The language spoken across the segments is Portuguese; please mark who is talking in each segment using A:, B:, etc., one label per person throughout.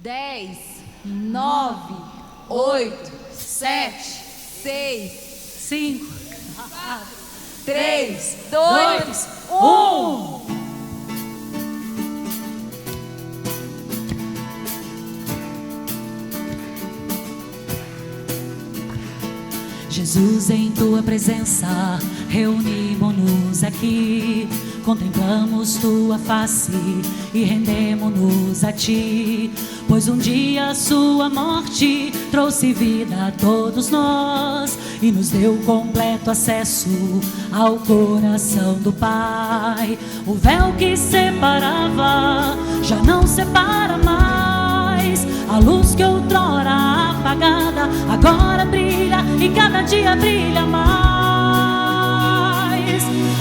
A: 10, 9, 8, 7, 6, 5, 4, 3, 2, 1.
B: Jesus, em tua presença, reunimos-nos aqui, contemplamos tua face e rendemos-nos a ti, pois um dia a sua morte trouxe vida a todos nós e nos deu completo acesso ao coração do Pai. O véu que separava já não separa mais, a luz que outrora apagada agora brilha e cada dia brilha mais.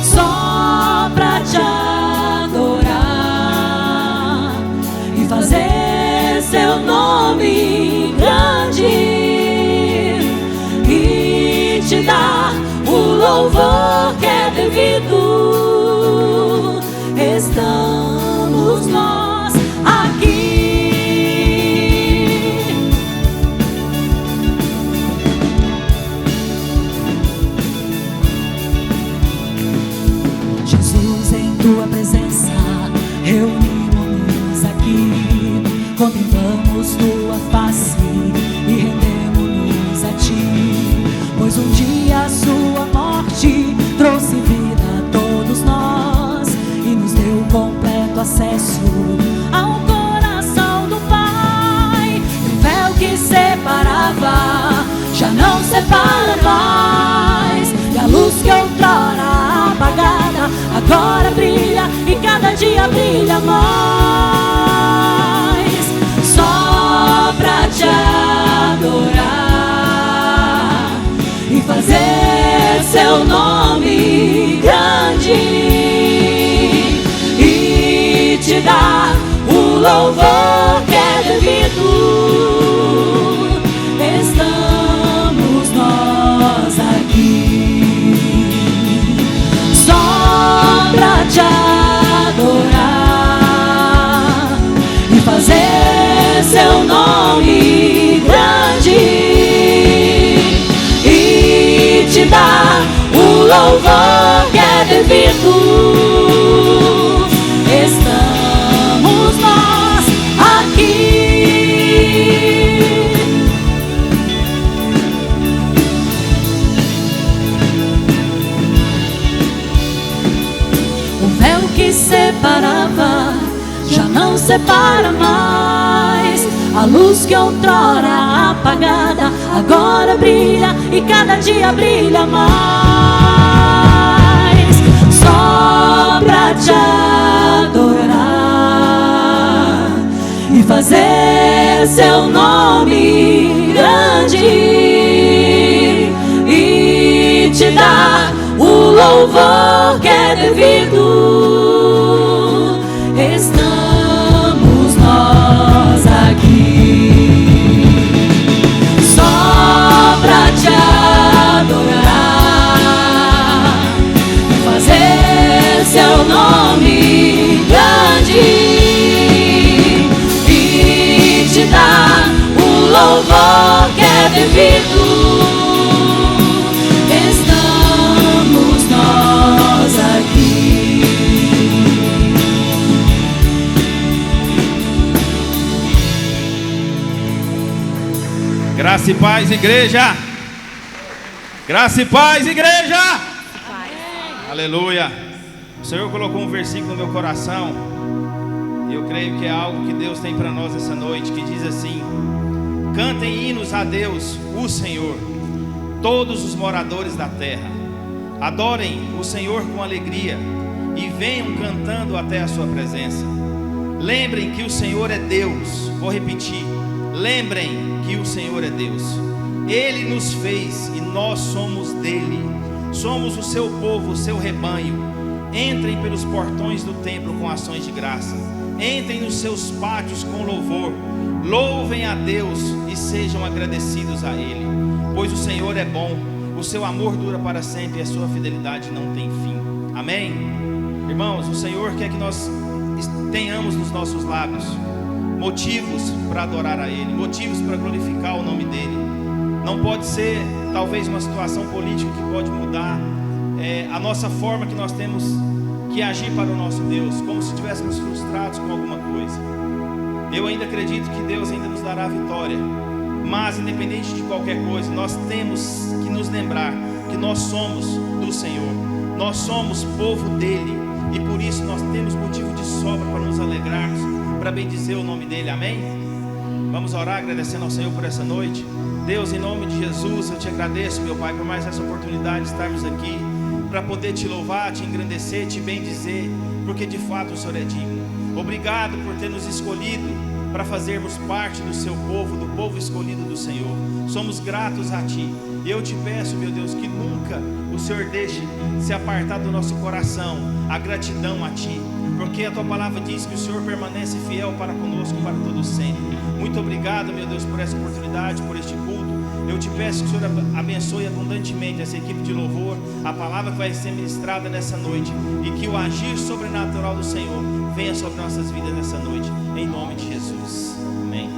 B: Só pra te adorar e fazer seu nome grande e te dar o louvor que é devido, estamos nós aqui. Tua presença, reunimos-nos aqui, contemplamos tua face e rendemos-nos a ti, pois um dia a sua morte trouxe vida a todos nós e nos deu completo acesso ao coração do Pai. O véu que separava já não separa mais, e a luz que outrora apagada agora brilha e cada dia brilha mais. Só pra te adorar e fazer seu nome grande e te dar o louvor que é devido, estamos nós aqui. Só pra te adorar e fazer seu nome grande e te dar o louvor que é devido, estamos nós aqui. O véu que separava já não separa mais, a luz que outrora apagada agora brilha e cada dia brilha mais. Só pra te adorar e fazer seu nome grande e te dar o louvor que é devido, estamos nós aqui. Só pra te adorar e fazer seu nome grande e te dar o louvor que é devido, estamos nós aqui.
C: Graça e paz, igreja. Graça e paz, igreja. Aleluia. O Senhor colocou um versículo no meu coração e eu creio que é algo que Deus tem para nós essa noite, que diz assim: cantem hinos a Deus, o Senhor, todos os moradores da terra. Adorem o Senhor com alegria e venham cantando até a sua presença. Lembrem que o Senhor é Deus. Vou repetir: lembrem que o Senhor é Deus. Ele nos fez e nós somos dele. Somos o seu povo, o seu rebanho. Entrem pelos portões do templo com ações de graça. Entrem nos seus pátios com louvor. Louvem a Deus e sejam agradecidos a Ele, pois o Senhor é bom, o seu amor dura para sempre e a sua fidelidade não tem fim. Amém? Irmãos, o Senhor quer que nós tenhamos nos nossos lábios motivos para adorar a Ele, motivos para glorificar o nome dEle. Não pode ser talvez uma situação política que pode mudar a nossa forma que nós temos que agir para o nosso Deus, como se estivéssemos frustrados com alguma coisa. Eu ainda acredito que Deus ainda nos dará a vitória, mas independente de qualquer coisa, nós temos que nos lembrar que nós somos do Senhor, nós somos povo dEle, e por isso nós temos motivo de sobra para nos alegrarmos, para bendizer o nome dEle, amém? Vamos orar agradecendo ao Senhor por essa noite. Deus, em nome de Jesus, eu te agradeço, meu Pai, por mais essa oportunidade de estarmos aqui, para poder te louvar, te engrandecer, te bendizer, porque de fato o Senhor é digno. Obrigado por ter nos escolhido para fazermos parte do seu povo, do povo escolhido do Senhor. Somos gratos a Ti. E eu te peço, meu Deus, que nunca o Senhor deixe se apartar do nosso coração a gratidão a Ti, porque a Tua palavra diz que o Senhor permanece fiel para conosco para todo sempre. Muito obrigado, meu Deus, por essa oportunidade, por este culto. Eu te peço que o Senhor abençoe abundantemente essa equipe de louvor, a palavra que vai ser ministrada nessa noite, e que o agir sobrenatural do Senhor venha sobre nossas vidas nessa noite, em nome de Jesus, amém.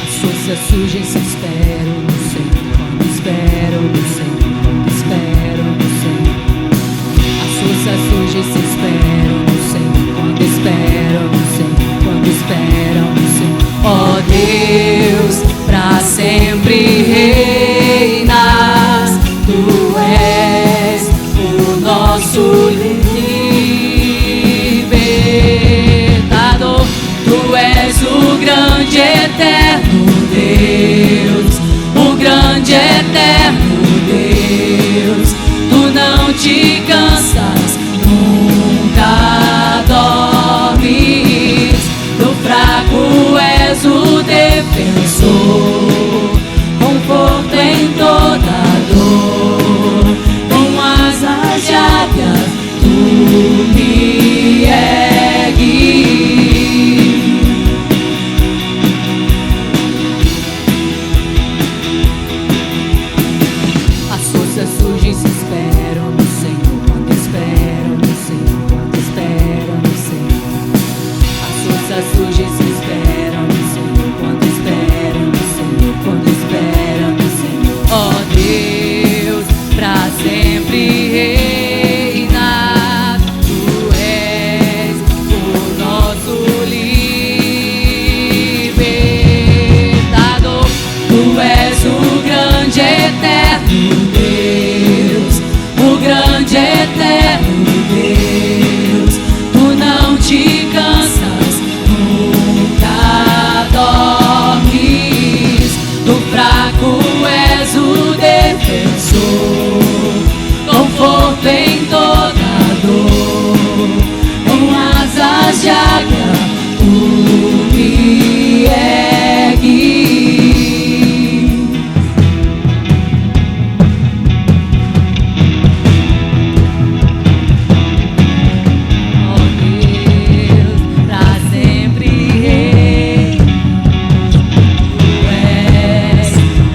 B: As forças surgem, se espero no Senhor, quando espero no Senhor, quando espero no Senhor. As forças surgem, se espero no Senhor, quando espero no Senhor, quando espero no Senhor. Ó Deus, pra sempre reinas, Tu és o nosso libertador. Tu és o grande eterno Deus, o grande eterno Deus. Tu não te cansas, nunca dormes. Do fraco és o defensor, conforto em toda dor. Com asas de águia Tu me ergues. As forças surgem, se esperam no Senhor, quando espero no Senhor, quando espero no Senhor. As forças surgem, se esperam no Senhor, quando espero no Senhor, quando espero no Senhor. Ó Deus, pra sempre reinar, Tu és o nosso libertador. Tu és o grande eterno Deus, o grande eterno Deus. Tu não te cansas, nunca dormes. Do fraco és o defensor, conforto em toda dor. Com asas de águia Tu me ergues. Ó Deus, pra sempre reinas, Tu és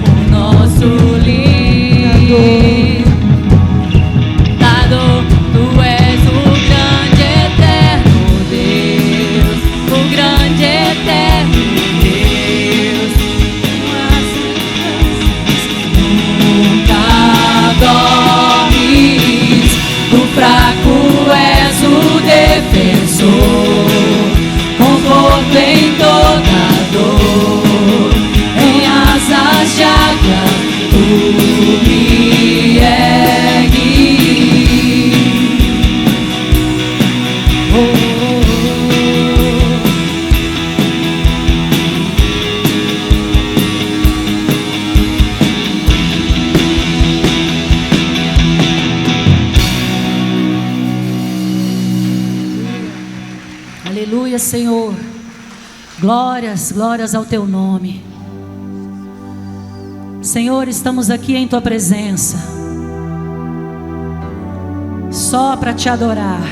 B: o nosso libertador. Tu és o grande eterno Deus, o grande eterno Deus. Nunca dormes. Do fraco és o defensor, conforto em toda dor. Em asas de águia Tu me ergues. Oh, oh, oh. Aleluia, Senhor. Glórias, glórias ao Teu nome. Senhor, estamos aqui em Tua presença, só para Te adorar,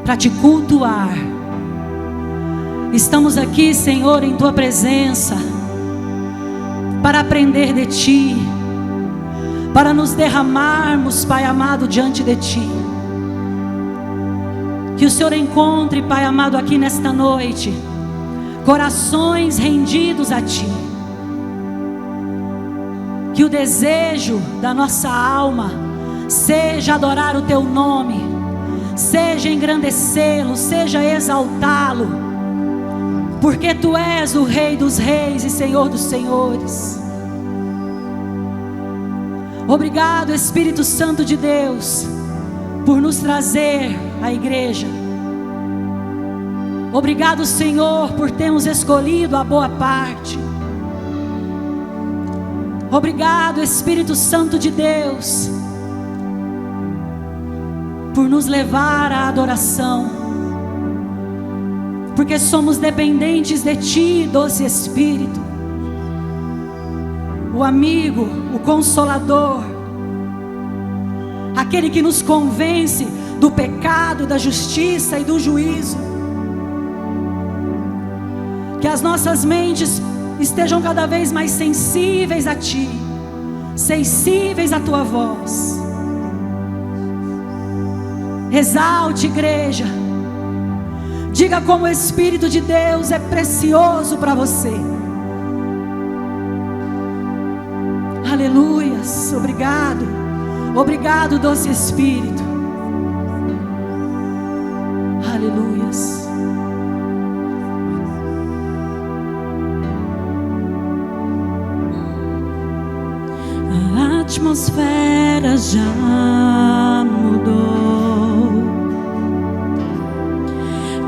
B: para Te cultuar. Estamos aqui, Senhor, em Tua presença, para aprender de Ti, para nos derramarmos, Pai amado, diante de Ti. Que o Senhor encontre, Pai amado, aqui nesta noite, corações rendidos a Ti. Que o desejo da nossa alma seja adorar o Teu nome, seja engrandecê-lo, seja exaltá-lo, porque Tu és o Rei dos reis e Senhor dos senhores. Obrigado, Espírito Santo de Deus, por nos trazer à igreja. Obrigado, Senhor, por termos escolhido a boa parte. Obrigado, Espírito Santo de Deus, por nos levar à adoração, porque somos dependentes de Ti, doce Espírito, o amigo, o consolador, aquele que nos convence do pecado, da justiça e do juízo. Que as nossas mentes estejam cada vez mais sensíveis a Ti, sensíveis à Tua voz. Exalte, igreja. Diga como o Espírito de Deus é precioso para você. Aleluias. Obrigado. Obrigado, doce Espírito. Aleluias. A atmosfera já mudou.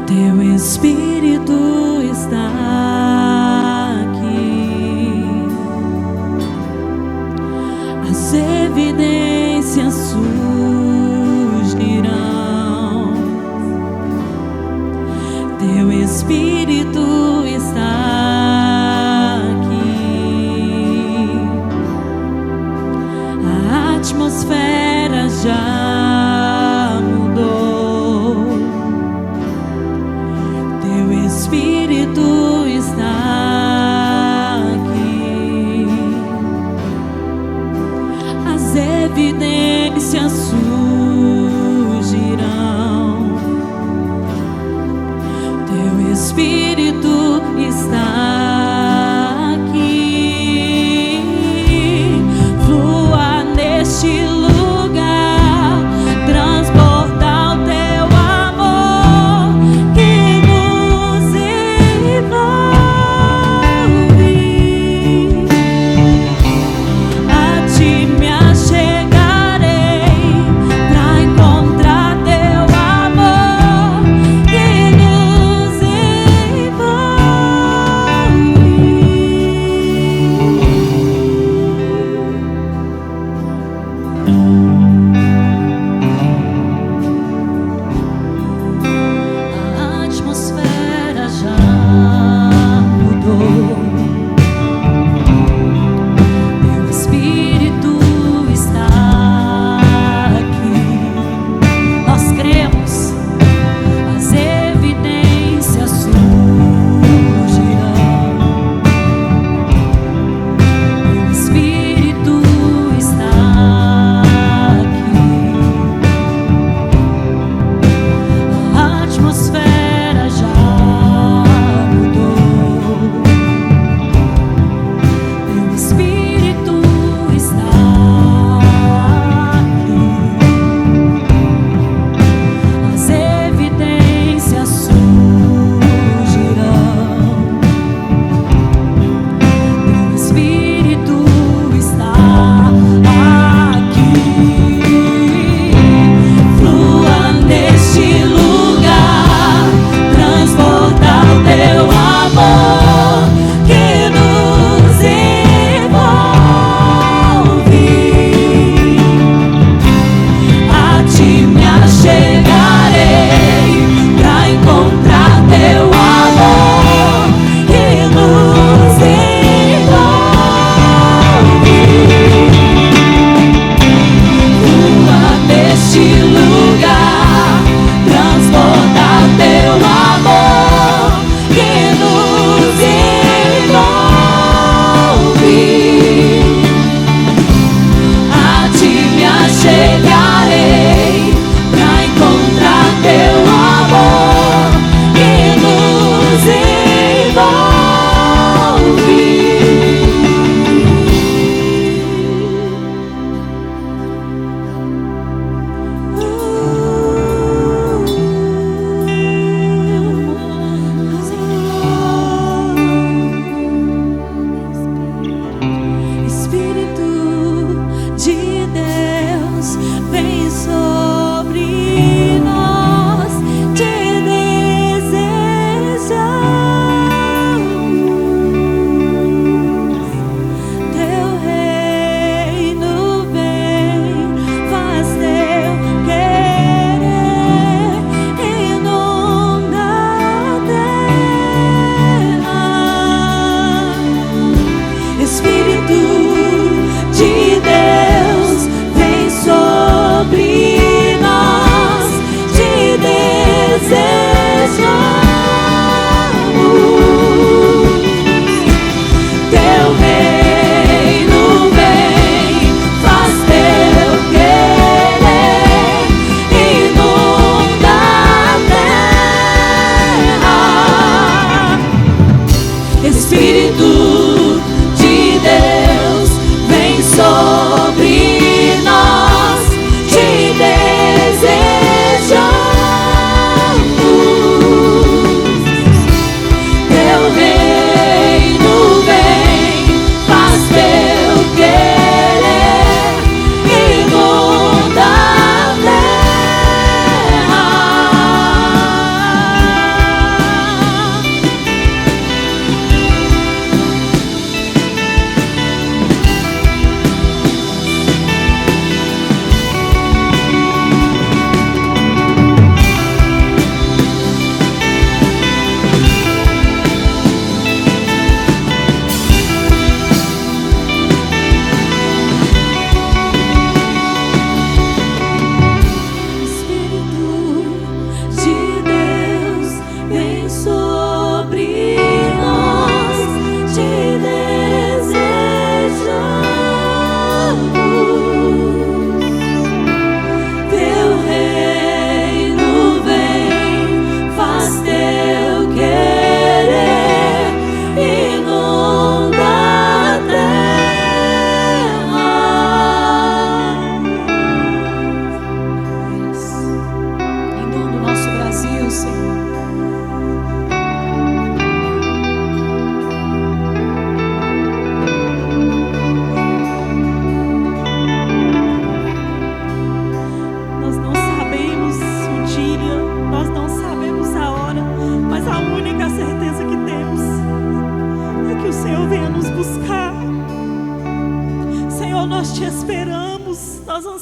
B: Teu Espírito está aqui. As evidências surgirão. Teu Espírito está aqui. A atmosfera já mudou. Teu Espírito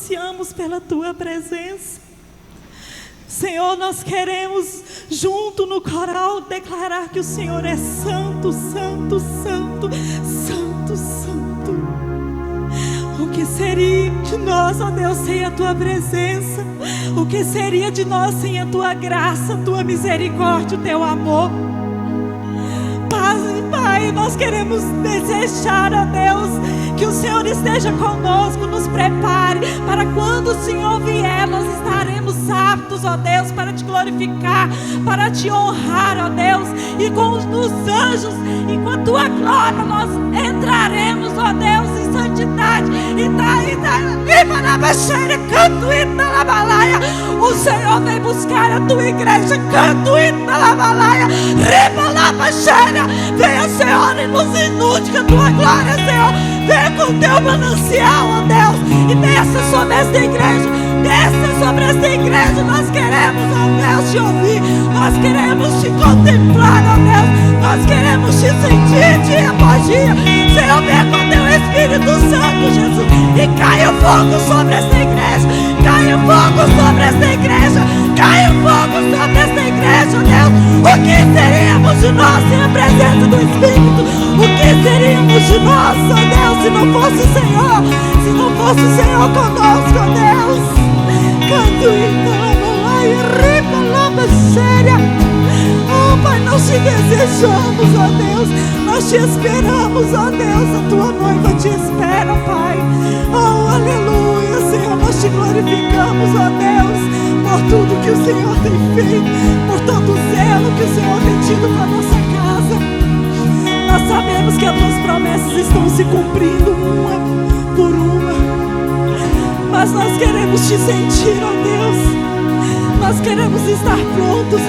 D: ansiamos pela Tua presença. Senhor, nós queremos, junto no coral, declarar que o Senhor é santo, santo, santo, santo, santo. O que seria de nós, ó Deus, sem a Tua presença? O que seria de nós sem a Tua graça, a Tua misericórdia, o Teu amor? Pai, nós queremos desejar, ó Deus, que o Senhor esteja conosco, nos prepare para quando o Senhor vier, nós estaremos aptos, ó Deus, para Te glorificar, para Te honrar, ó Deus, e com os anjos, e com a Tua glória nós entraremos, ó Deus, em santidade. O Senhor vem buscar a Tua igreja, venha, Senhor, e nos inunde com a Tua glória, Senhor. Venha com o Teu manancial, ó Deus, e desça sobre esta igreja. Desça sobre esta igreja. Nós queremos, ó Deus, Te ouvir. Nós queremos Te contemplar, ó Deus. Nós queremos Te sentir dia após dia. Senhor, venha com Teu Espírito Santo, Jesus, e caia fogo sobre esta igreja. Caia fogo sobre esta igreja. Caia fogo sobre esta igreja, ó Deus. O que seríamos de nós sem a presença do Espírito? O que seríamos de nós, ó Deus, se não fosse o Senhor? Se não fosse o Senhor conosco, ó Deus. Canto e ripa lama séria. Oh Pai, nós Te desejamos, ó Deus. Nós Te esperamos, ó Deus. A Tua noiva Te espera, Pai. Oh, aleluia, Senhor. Nós Te glorificamos, ó Deus, por tudo que o Senhor tem feito, por todo o zelo que o Senhor tem tido com a nossa casa. Nós sabemos que estão se cumprindo uma por uma. Mas nós queremos te sentir, ó Deus. Nós queremos estar prontos.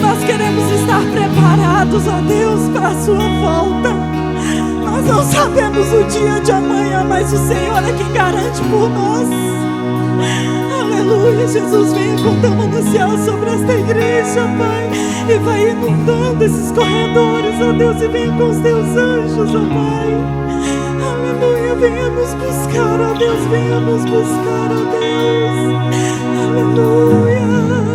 D: Nós queremos estar preparados, ó Deus, para a sua volta. Nós não sabemos o dia de amanhã, mas o Senhor é quem garante por nós. Aleluia, Jesus, venha com teu manancial sobre esta igreja, Pai, e vai inundando esses corredores, ó Deus, e venha com os teus anjos, ó Pai. Aleluia, venha nos buscar, ó Deus, venha nos buscar, ó Deus. Aleluia, aleluia.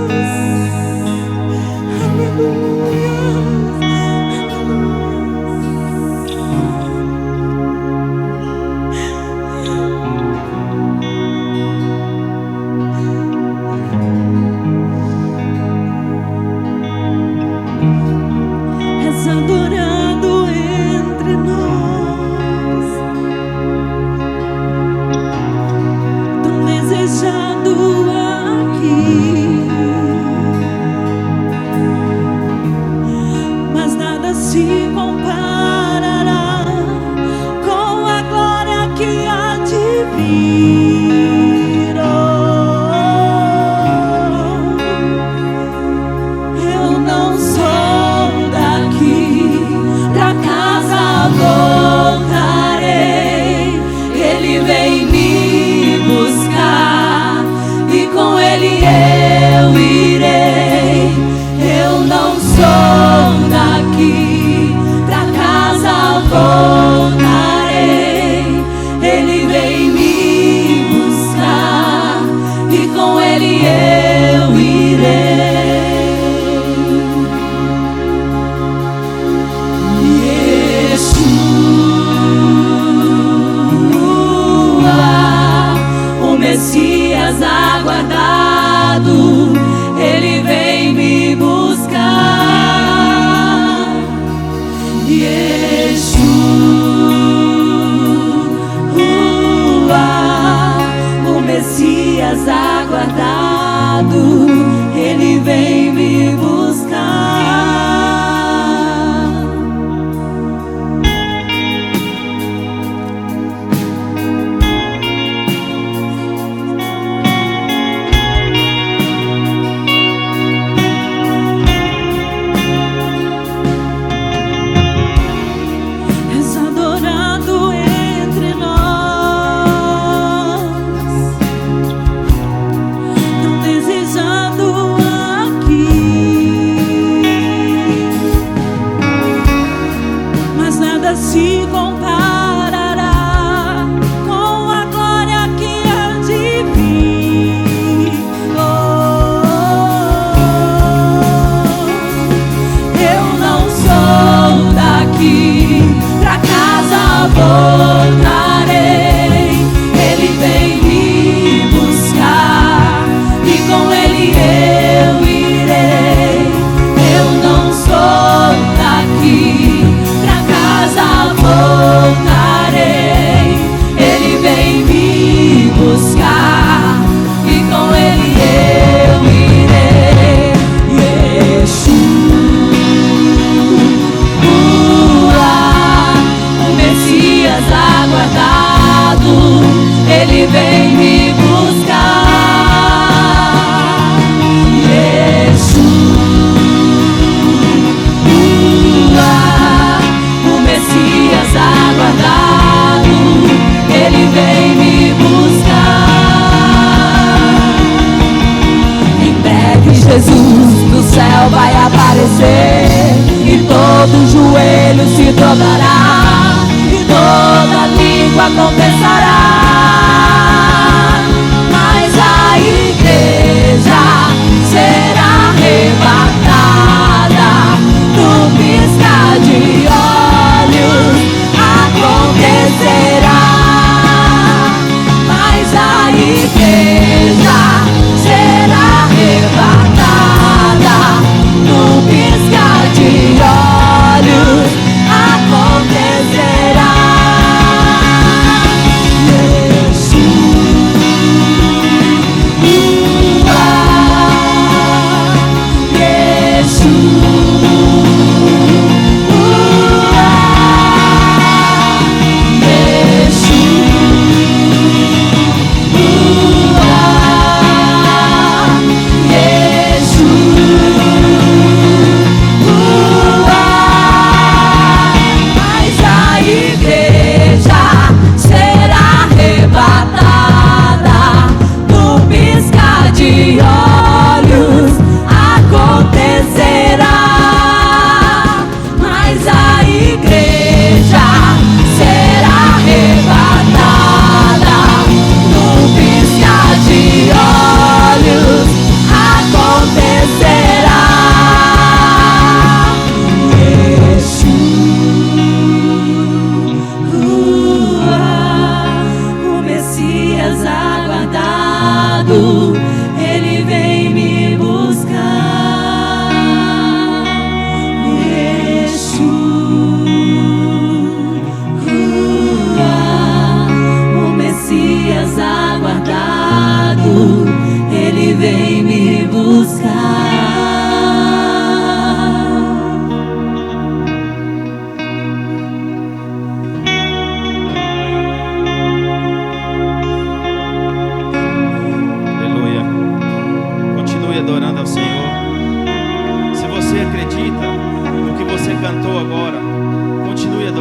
D: Piscar de olhos,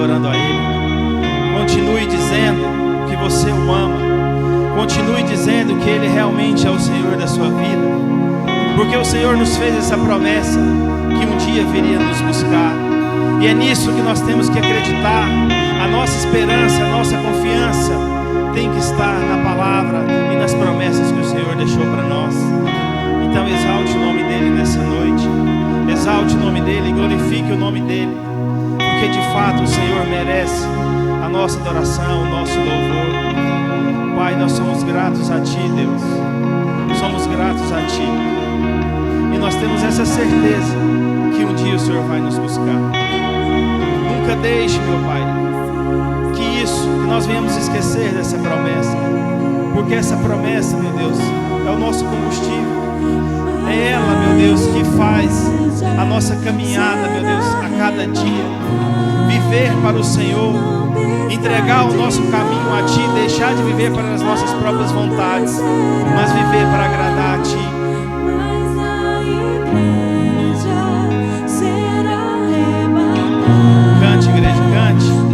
C: adorando a Ele. Continue dizendo que você o ama. Continue dizendo que Ele realmente é o Senhor da sua vida. Porque o Senhor nos fez essa promessa que um dia viria nos buscar. E é nisso que nós temos que acreditar. A nossa esperança, a nossa confiança tem que estar na palavra e nas promessas que o Senhor deixou para nós. Então exalte o nome dEle nessa noite. Exalte o nome dEle e glorifique o nome dEle. Porque de fato o Senhor merece a nossa adoração, o nosso louvor. Pai, nós somos gratos a Ti, Deus. Somos gratos a Ti. E nós temos essa certeza que um dia o Senhor vai nos buscar. Nunca deixe, meu Pai, que nós venhamos esquecer dessa promessa. Porque essa promessa, meu Deus, é o nosso combustível. É ela, meu Deus, que faz a nossa caminhada, meu Deus, a cada dia. Viver para o Senhor, entregar o nosso caminho a Ti, deixar de viver para as nossas próprias vontades, mas viver para agradar a Ti. Cante, igreja, cante.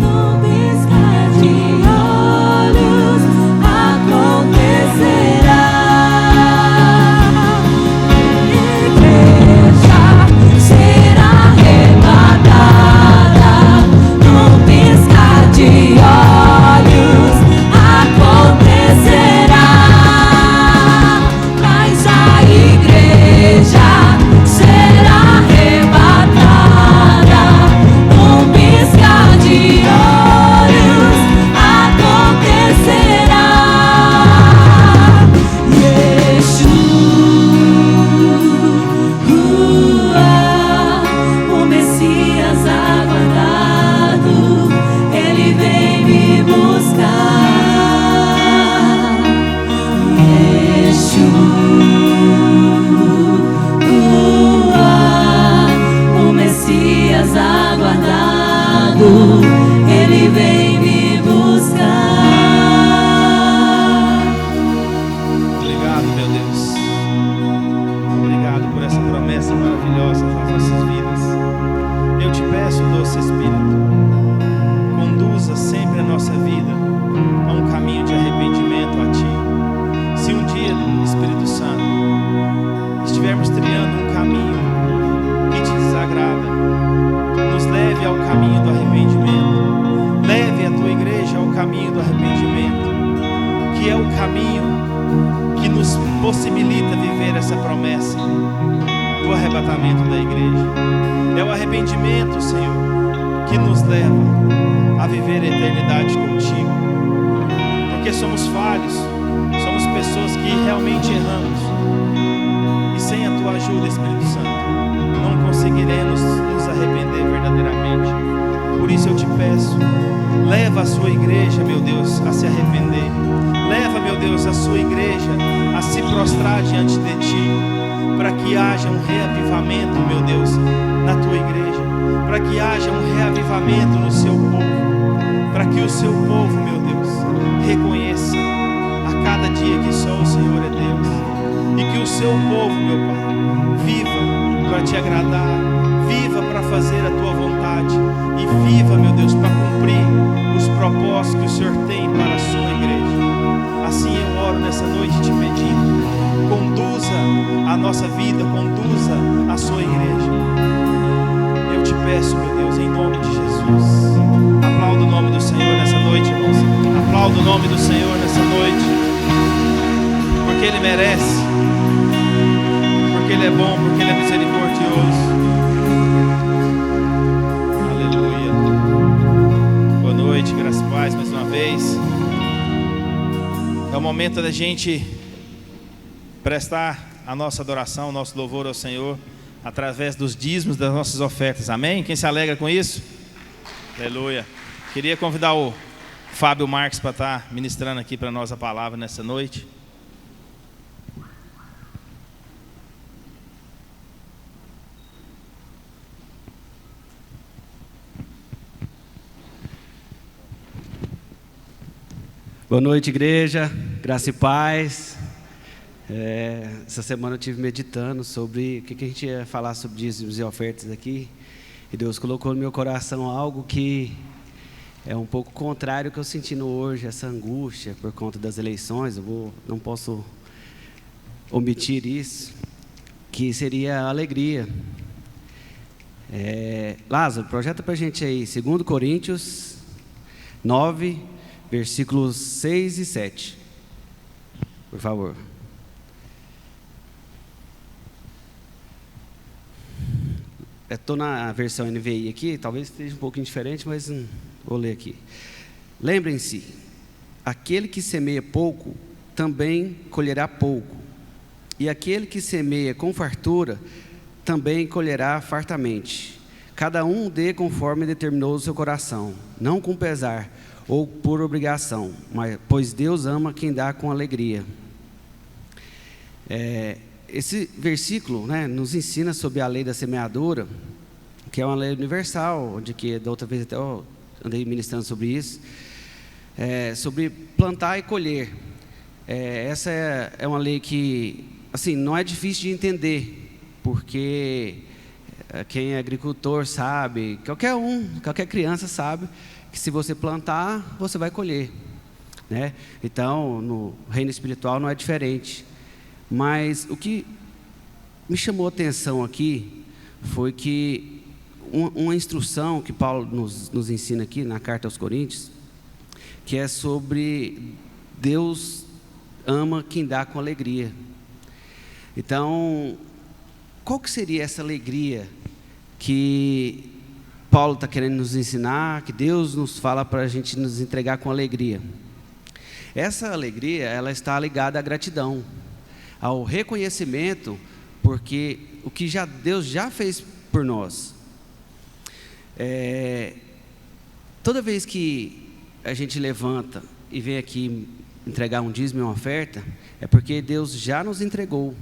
C: Possibilita viver essa promessa do arrebatamento da igreja. É o arrependimento, Senhor, que nos leva a viver a eternidade contigo. Porque somos falhos, somos pessoas que realmente erramos. E sem a tua ajuda, Espírito Santo, não conseguiremos nos arrepender verdadeiramente. Por isso eu te peço, leva a sua igreja, meu Deus, a se arrepender. Leva, meu Deus, a sua igreja a se prostrar diante de Ti, para que haja um reavivamento, meu Deus, na Tua igreja, para que haja um reavivamento no Seu povo, para que o Seu povo, meu Deus, reconheça a cada dia que só o Senhor é Deus, e que o Seu povo, meu Pai, viva para Te agradar, viva para fazer a Tua vontade, e viva, meu Deus, para cumprir os propósitos que o Senhor tem para a Sua igreja. Assim eu oro nessa noite te pedindo, conduza a nossa vida, conduza a sua igreja. Eu te peço, meu Deus, em nome de Jesus. Aplauda o nome do Senhor nessa noite, irmãos. Aplauda o nome do Senhor nessa noite, porque Ele merece, porque Ele é bom, porque Ele é misericordioso. Aleluia. Boa noite, graça e paz mais uma vez. É o momento da gente prestar a nossa adoração, o nosso louvor ao Senhor, através dos dízimos das nossas ofertas, amém? Quem se alegra com isso? Aleluia. Queria convidar o Fábio Marques para estar ministrando aqui para nós a palavra nessa noite.
E: Boa noite, igreja, graça e paz. Essa semana eu estive meditando sobre o que a gente ia falar sobre dízimos e ofertas aqui. E Deus colocou no meu coração algo que é um pouco contrário ao que eu sentindo hoje, essa angústia por conta das eleições. Não posso omitir isso, que seria a alegria. Lázaro, projeta para a gente aí, 2 Coríntios 9, versículos 6 e 7. Por favor. Estou na versão NVI aqui, talvez esteja um pouquinho diferente, mas vou ler aqui. Lembrem-se, aquele que semeia pouco, também colherá pouco. E aquele que semeia com fartura, também colherá fartamente. Cada um dê conforme determinou o seu coração, não com pesar ou por obrigação, pois Deus ama quem dá com alegria. Esse versículo, né, nos ensina sobre a lei da semeadura, que é uma lei universal, onde que da outra vez até eu andei ministrando sobre isso, sobre plantar e colher. Essa é uma lei que, assim, não é difícil de entender, porque quem é agricultor sabe, qualquer criança sabe que se você plantar, você vai colher, né? Então, no reino espiritual não é diferente. Mas o que me chamou a atenção aqui foi que uma instrução que Paulo nos ensina aqui na carta aos Coríntios, que é sobre Deus ama quem dá com alegria. Então, qual que seria essa alegria que Paulo está querendo nos ensinar, que Deus nos fala para a gente nos entregar com alegria? Essa alegria, ela está ligada à gratidão, ao reconhecimento, porque o que Deus já fez por nós. Toda vez que a gente levanta e vem aqui entregar um dízimo e uma oferta, é porque Deus já nos entregou.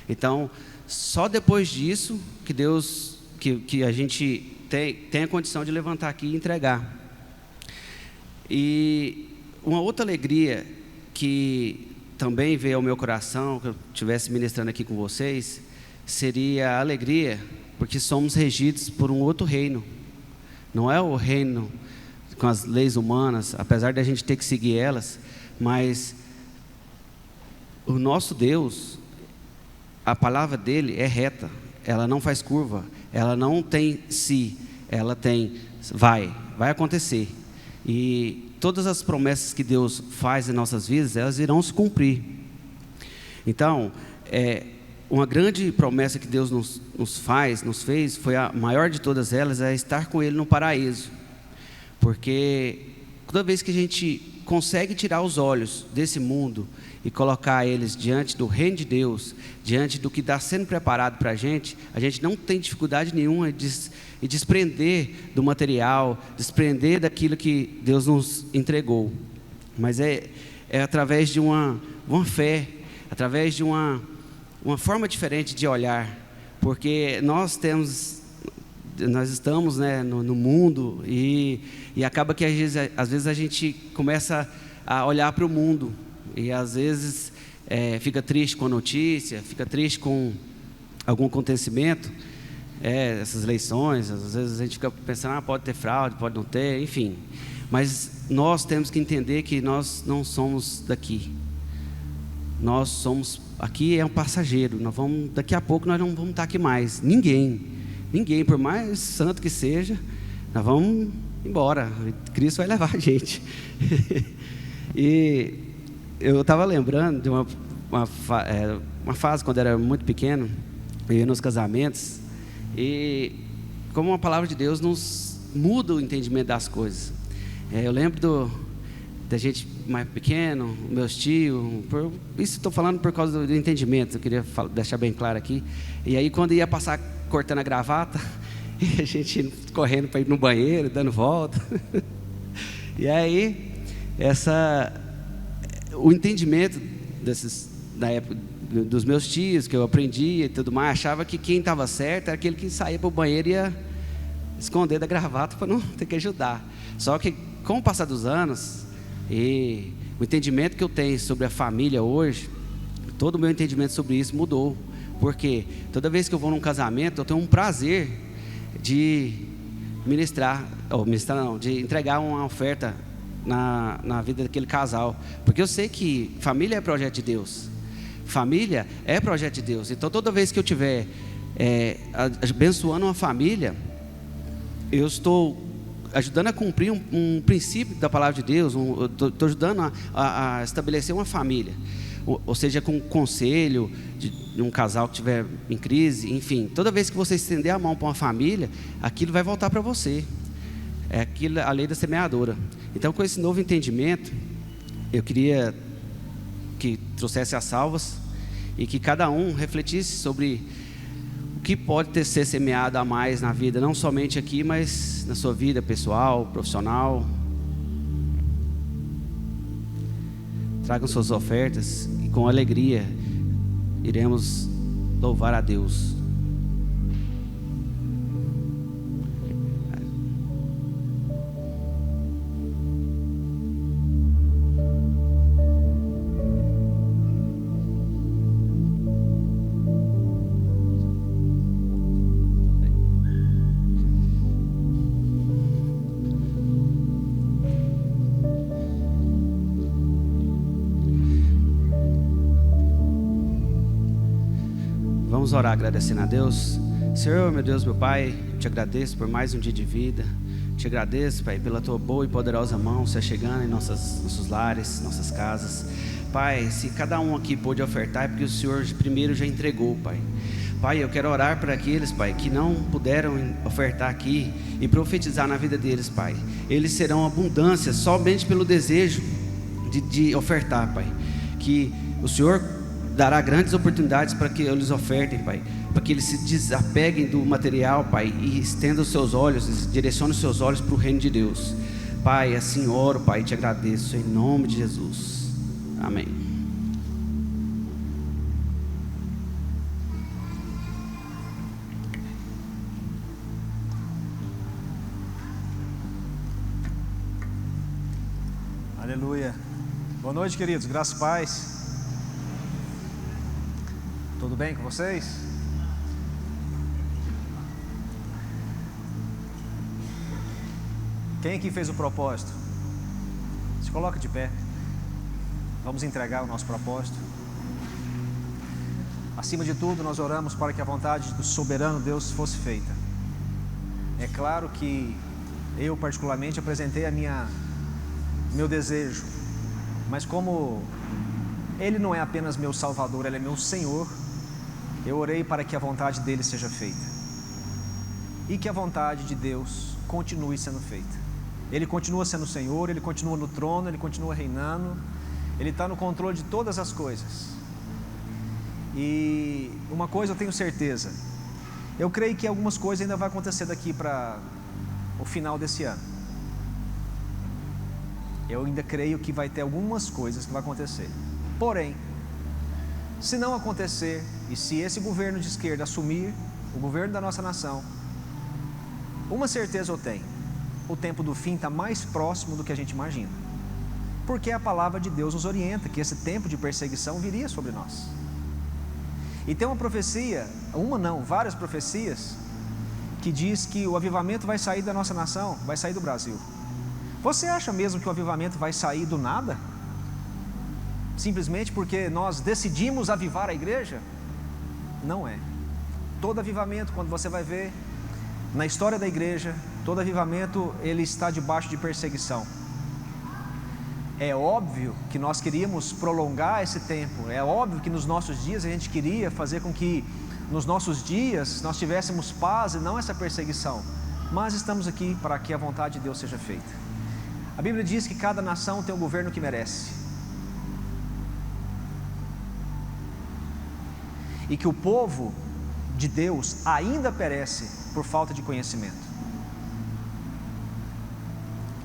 E: Então, só depois disso que a gente tem a condição de levantar aqui e entregar. E uma outra alegria que também veio ao meu coração, que eu estivesse ministrando aqui com vocês, seria a alegria, porque somos regidos por um outro reino. Não é o reino com as leis humanas, apesar de a gente ter que seguir elas, mas o nosso Deus, a palavra dele é reta, ela não faz curva, ela não tem si, ela tem vai acontecer. E todas as promessas que Deus faz em nossas vidas, elas irão se cumprir. Então, uma grande promessa que Deus nos fez, foi a maior de todas elas, é estar com Ele no paraíso. Porque toda vez que a gente consegue tirar os olhos desse mundo e colocar eles diante do reino de Deus, diante do que está sendo preparado para a gente não tem dificuldade nenhuma de desprender do material, desprender daquilo que Deus nos entregou. Mas é através de uma fé, através de uma forma diferente de olhar, porque nós estamos, né, no mundo e acaba que às vezes a gente começa a olhar para o mundo e às vezes fica triste com a notícia, fica triste com algum acontecimento, essas eleições, às vezes a gente fica pensando, pode ter fraude, pode não ter, enfim, mas nós temos que entender que nós não somos daqui, nós somos, aqui é um passageiro, daqui a pouco nós não vamos estar aqui mais, ninguém, por mais santo que seja, nós vamos embora, Cristo vai levar a gente. E eu estava lembrando de uma fase quando eu era muito pequeno, eu ia nos casamentos, e como uma palavra de Deus nos muda o entendimento das coisas. Eu lembro da gente mais pequeno, meus tios, isso estou falando por causa do entendimento, eu queria deixar bem claro aqui. E aí quando ia passar cortando a gravata, e a gente correndo para ir no banheiro, dando volta. E aí, o entendimento da época dos meus tios, que eu aprendia e tudo mais, achava que quem estava certo era aquele que saía para o banheiro e ia esconder da gravata para não ter que ajudar. Só que com o passar dos anos e o entendimento que eu tenho sobre a família hoje, todo o meu entendimento sobre isso mudou. Porque toda vez que eu vou num casamento, eu tenho um prazer de de entregar uma oferta na vida daquele casal, porque eu sei que família é projeto de Deus. Família é projeto de Deus. Então toda vez que eu estiver abençoando uma família, eu estou ajudando a cumprir um princípio da palavra de Deus. Estou ajudando a estabelecer uma família, ou seja, com conselho de um casal que estiver em crise. Enfim, toda vez que você estender a mão para uma família, aquilo vai voltar para você. É aquilo, a lei da semeadora. Então, com esse novo entendimento, eu queria que trouxesse as salvas e que cada um refletisse sobre o que pode ser semeado a mais na vida, não somente aqui, mas na sua vida pessoal, profissional. Tragam suas ofertas e com alegria iremos louvar a Deus. Vamos orar agradecendo a Deus. Senhor, meu Deus, meu Pai, te agradeço por mais um dia de vida. Te agradeço, Pai, pela tua boa e poderosa mão, você chegando em nossos lares, nossas casas. Pai, se cada um aqui pôde ofertar, é porque o Senhor primeiro já entregou, Pai. Pai, eu quero orar para aqueles, Pai, que não puderam ofertar aqui e profetizar na vida deles, Pai. Eles serão abundância somente pelo desejo de ofertar, Pai. Que o Senhor dará grandes oportunidades para que eles ofertem, Pai, para que eles se desapeguem do material, Pai, e estendam os seus olhos, direcionem os seus olhos para o reino de Deus. Pai, assim oro, Pai, e te agradeço em nome de Jesus. Amém.
F: Aleluia. Boa noite, queridos, graças e paz. Tudo bem com vocês? Quem aqui fez o propósito? Se coloca de pé. Vamos entregar o nosso propósito. Acima de tudo, nós oramos para que a vontade do soberano Deus fosse feita. É claro que eu particularmente apresentei meu desejo, mas como Ele não é apenas meu Salvador, Ele é meu Senhor, eu orei para que a vontade dEle seja feita e que a vontade de Deus continue sendo feita. Ele continua sendo o Senhor, Ele continua no trono, Ele continua reinando, Ele está no controle de todas as coisas. E uma coisa eu tenho certeza, eu creio que algumas coisas ainda vão acontecer daqui para o final desse ano. Eu ainda creio que vai ter algumas coisas que vão acontecer. Porém, se não acontecer, e se esse governo de esquerda assumir o governo da nossa nação, uma certeza eu tenho: o tempo do fim está mais próximo do que a gente imagina. Porque a palavra de Deus nos orienta que esse tempo de perseguição viria sobre nós. E tem uma profecia, várias profecias, que diz que o avivamento vai sair da nossa nação, vai sair do Brasil. Você acha mesmo que o avivamento vai sair do nada? Simplesmente porque nós decidimos avivar a igreja? Não é. Todo avivamento, quando você vai ver na história da igreja, todo avivamento ele está debaixo de perseguição. É óbvio que nós queríamos prolongar esse tempo, é óbvio que nos nossos dias a gente queria fazer com que nos nossos dias nós tivéssemos paz e não essa perseguição, mas estamos aqui para que a vontade de Deus seja feita. A Bíblia diz que cada nação tem o governo que merece, e que o povo de Deus ainda perece por falta de conhecimento.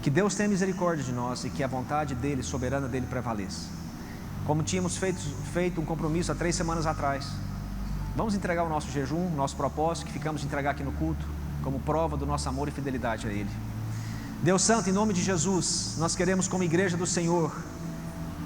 F: Que Deus tenha misericórdia de nós e que a vontade dEle, soberana dEle, prevaleça. Como tínhamos feito um compromisso há 3 semanas atrás, vamos entregar o nosso jejum, nosso propósito que ficamos de entregar aqui no culto, como prova do nosso amor e fidelidade a Ele. Deus Santo, em nome de Jesus, nós queremos, como igreja do Senhor,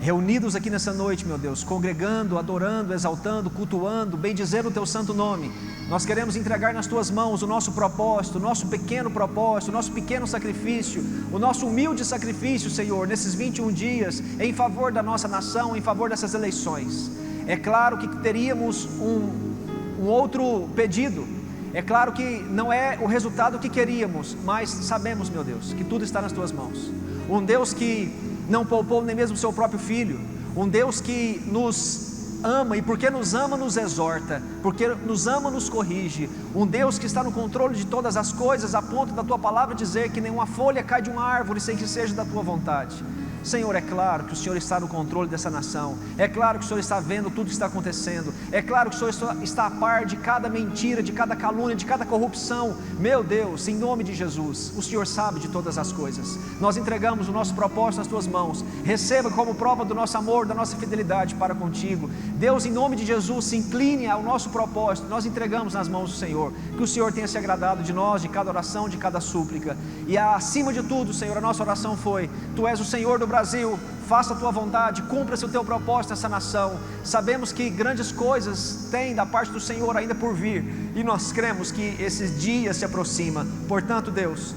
F: reunidos aqui nessa noite, meu Deus, congregando, adorando, exaltando, cultuando, bendizendo o Teu santo nome, nós queremos entregar nas Tuas mãos o nosso propósito, o nosso pequeno sacrifício, o nosso humilde sacrifício, Senhor, nesses 21 dias, em favor da nossa nação, em favor dessas eleições. É claro que teríamos um outro pedido, é claro que não é o resultado que queríamos, mas sabemos, meu Deus, que tudo está nas Tuas mãos. Um Deus que não poupou nem mesmo o seu próprio Filho, um Deus que nos ama, e porque nos ama nos exorta, porque nos ama nos corrige, um Deus que está no controle de todas as coisas, a ponto da Tua palavra dizer que nenhuma folha cai de uma árvore sem que seja da Tua vontade. Senhor, é claro que o Senhor está no controle dessa nação, é claro que o Senhor está vendo tudo que está acontecendo, é claro que o Senhor está a par de cada mentira, de cada calúnia, de cada corrupção. Meu Deus, em nome de Jesus, o Senhor sabe de todas as coisas. Nós entregamos o nosso propósito nas Tuas mãos, receba como prova do nosso amor, da nossa fidelidade para contigo. Deus, em nome de Jesus, se incline ao nosso propósito, nós entregamos nas mãos do Senhor, que o Senhor tenha se agradado de nós, de cada oração, de cada súplica, e acima de tudo, Senhor, a nossa oração foi: Tu és o Senhor do Brasil, faça a Tua vontade, cumpra-se o Teu propósito nessa nação. Sabemos que grandes coisas tem da parte do Senhor ainda por vir, e nós cremos que esses dias se aproximam. Portanto, Deus,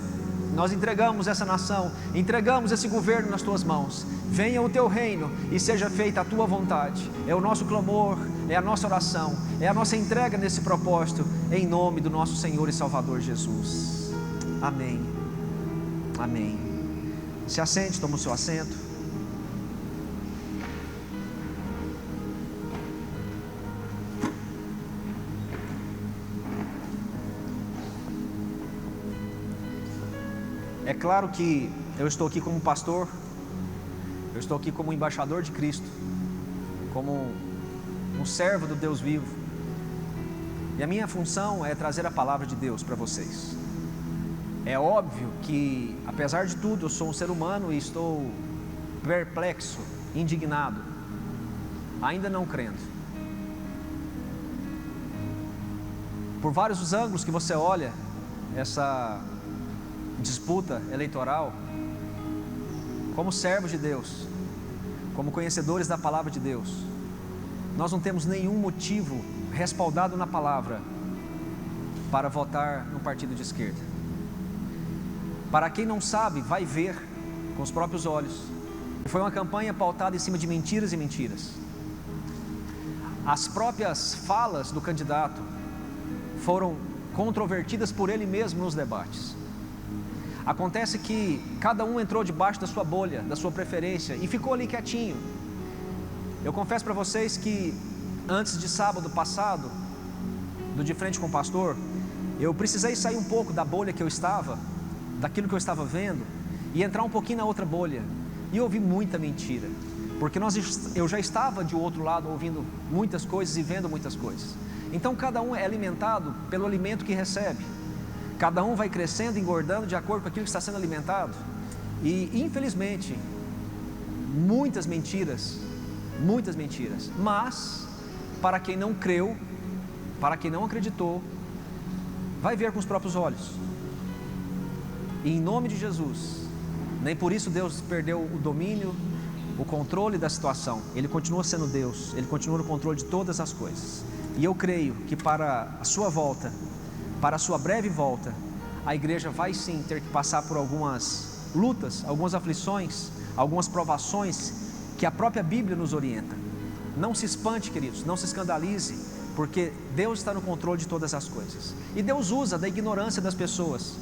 F: nós entregamos essa nação, entregamos esse governo nas Tuas mãos. Venha o Teu reino e seja feita a Tua vontade. É o nosso clamor, é a nossa oração, é a nossa entrega nesse propósito, em nome do nosso Senhor e Salvador Jesus. Amém. Amém. Se assente, toma o seu assento. É claro que eu estou aqui como pastor, eu estou aqui como embaixador de Cristo, como um servo do Deus vivo, e a minha função é trazer a palavra de Deus para vocês. É óbvio que, apesar de tudo, eu sou um ser humano e estou perplexo, indignado, ainda não crendo. Por vários dos ângulos que você olha essa disputa eleitoral, como servos de Deus, como conhecedores da palavra de Deus, nós não temos nenhum motivo respaldado na palavra para votar no partido de esquerda. Para quem não sabe, vai ver com os próprios olhos. Foi uma campanha pautada em cima de mentiras e mentiras. As próprias falas do candidato foram controvertidas por ele mesmo nos debates. Acontece que cada um entrou debaixo da sua bolha, da sua preferência, e ficou ali quietinho. Eu confesso para vocês que antes de sábado passado, do De Frente com o Pastor, eu precisei sair um pouco da bolha que eu estava, daquilo que eu estava vendo, e entrar um pouquinho na outra bolha, e ouvi muita mentira, porque eu já estava de outro lado ouvindo muitas coisas e vendo muitas coisas. Então cada um é alimentado pelo alimento que recebe, cada um vai crescendo, engordando de acordo com aquilo que está sendo alimentado, e infelizmente muitas mentiras, mas para quem não creu, para quem não acreditou, vai ver com os próprios olhos. E em nome de Jesus, nem por isso Deus perdeu o domínio, o controle da situação. Ele continua sendo Deus, Ele continua no controle de todas as coisas. E eu creio que para a sua volta, para a sua breve volta, a igreja vai sim ter que passar por algumas lutas, algumas aflições, algumas provações que a própria Bíblia nos orienta. Não se espante, queridos, não se escandalize, porque Deus está no controle de todas as coisas. E Deus usa da ignorância das pessoas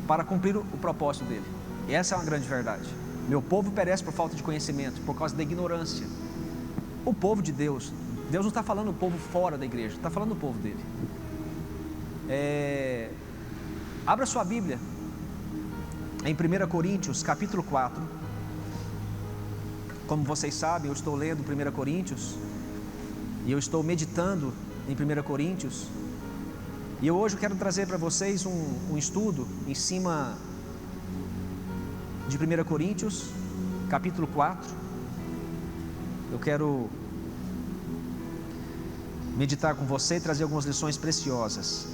F: para cumprir o propósito dele. E essa é uma grande verdade. Meu povo perece por falta de conhecimento, por causa da ignorância. O povo de Deus, Deus não está falando o povo fora da igreja, está falando o povo dele. Abra sua Bíblia em 1 Coríntios capítulo 4. Como vocês sabem, eu estou lendo 1 Coríntios e eu estou meditando em 1 Coríntios. E hoje eu quero trazer para vocês um estudo em cima de 1 Coríntios, capítulo 4. Eu quero meditar com você e trazer algumas lições preciosas.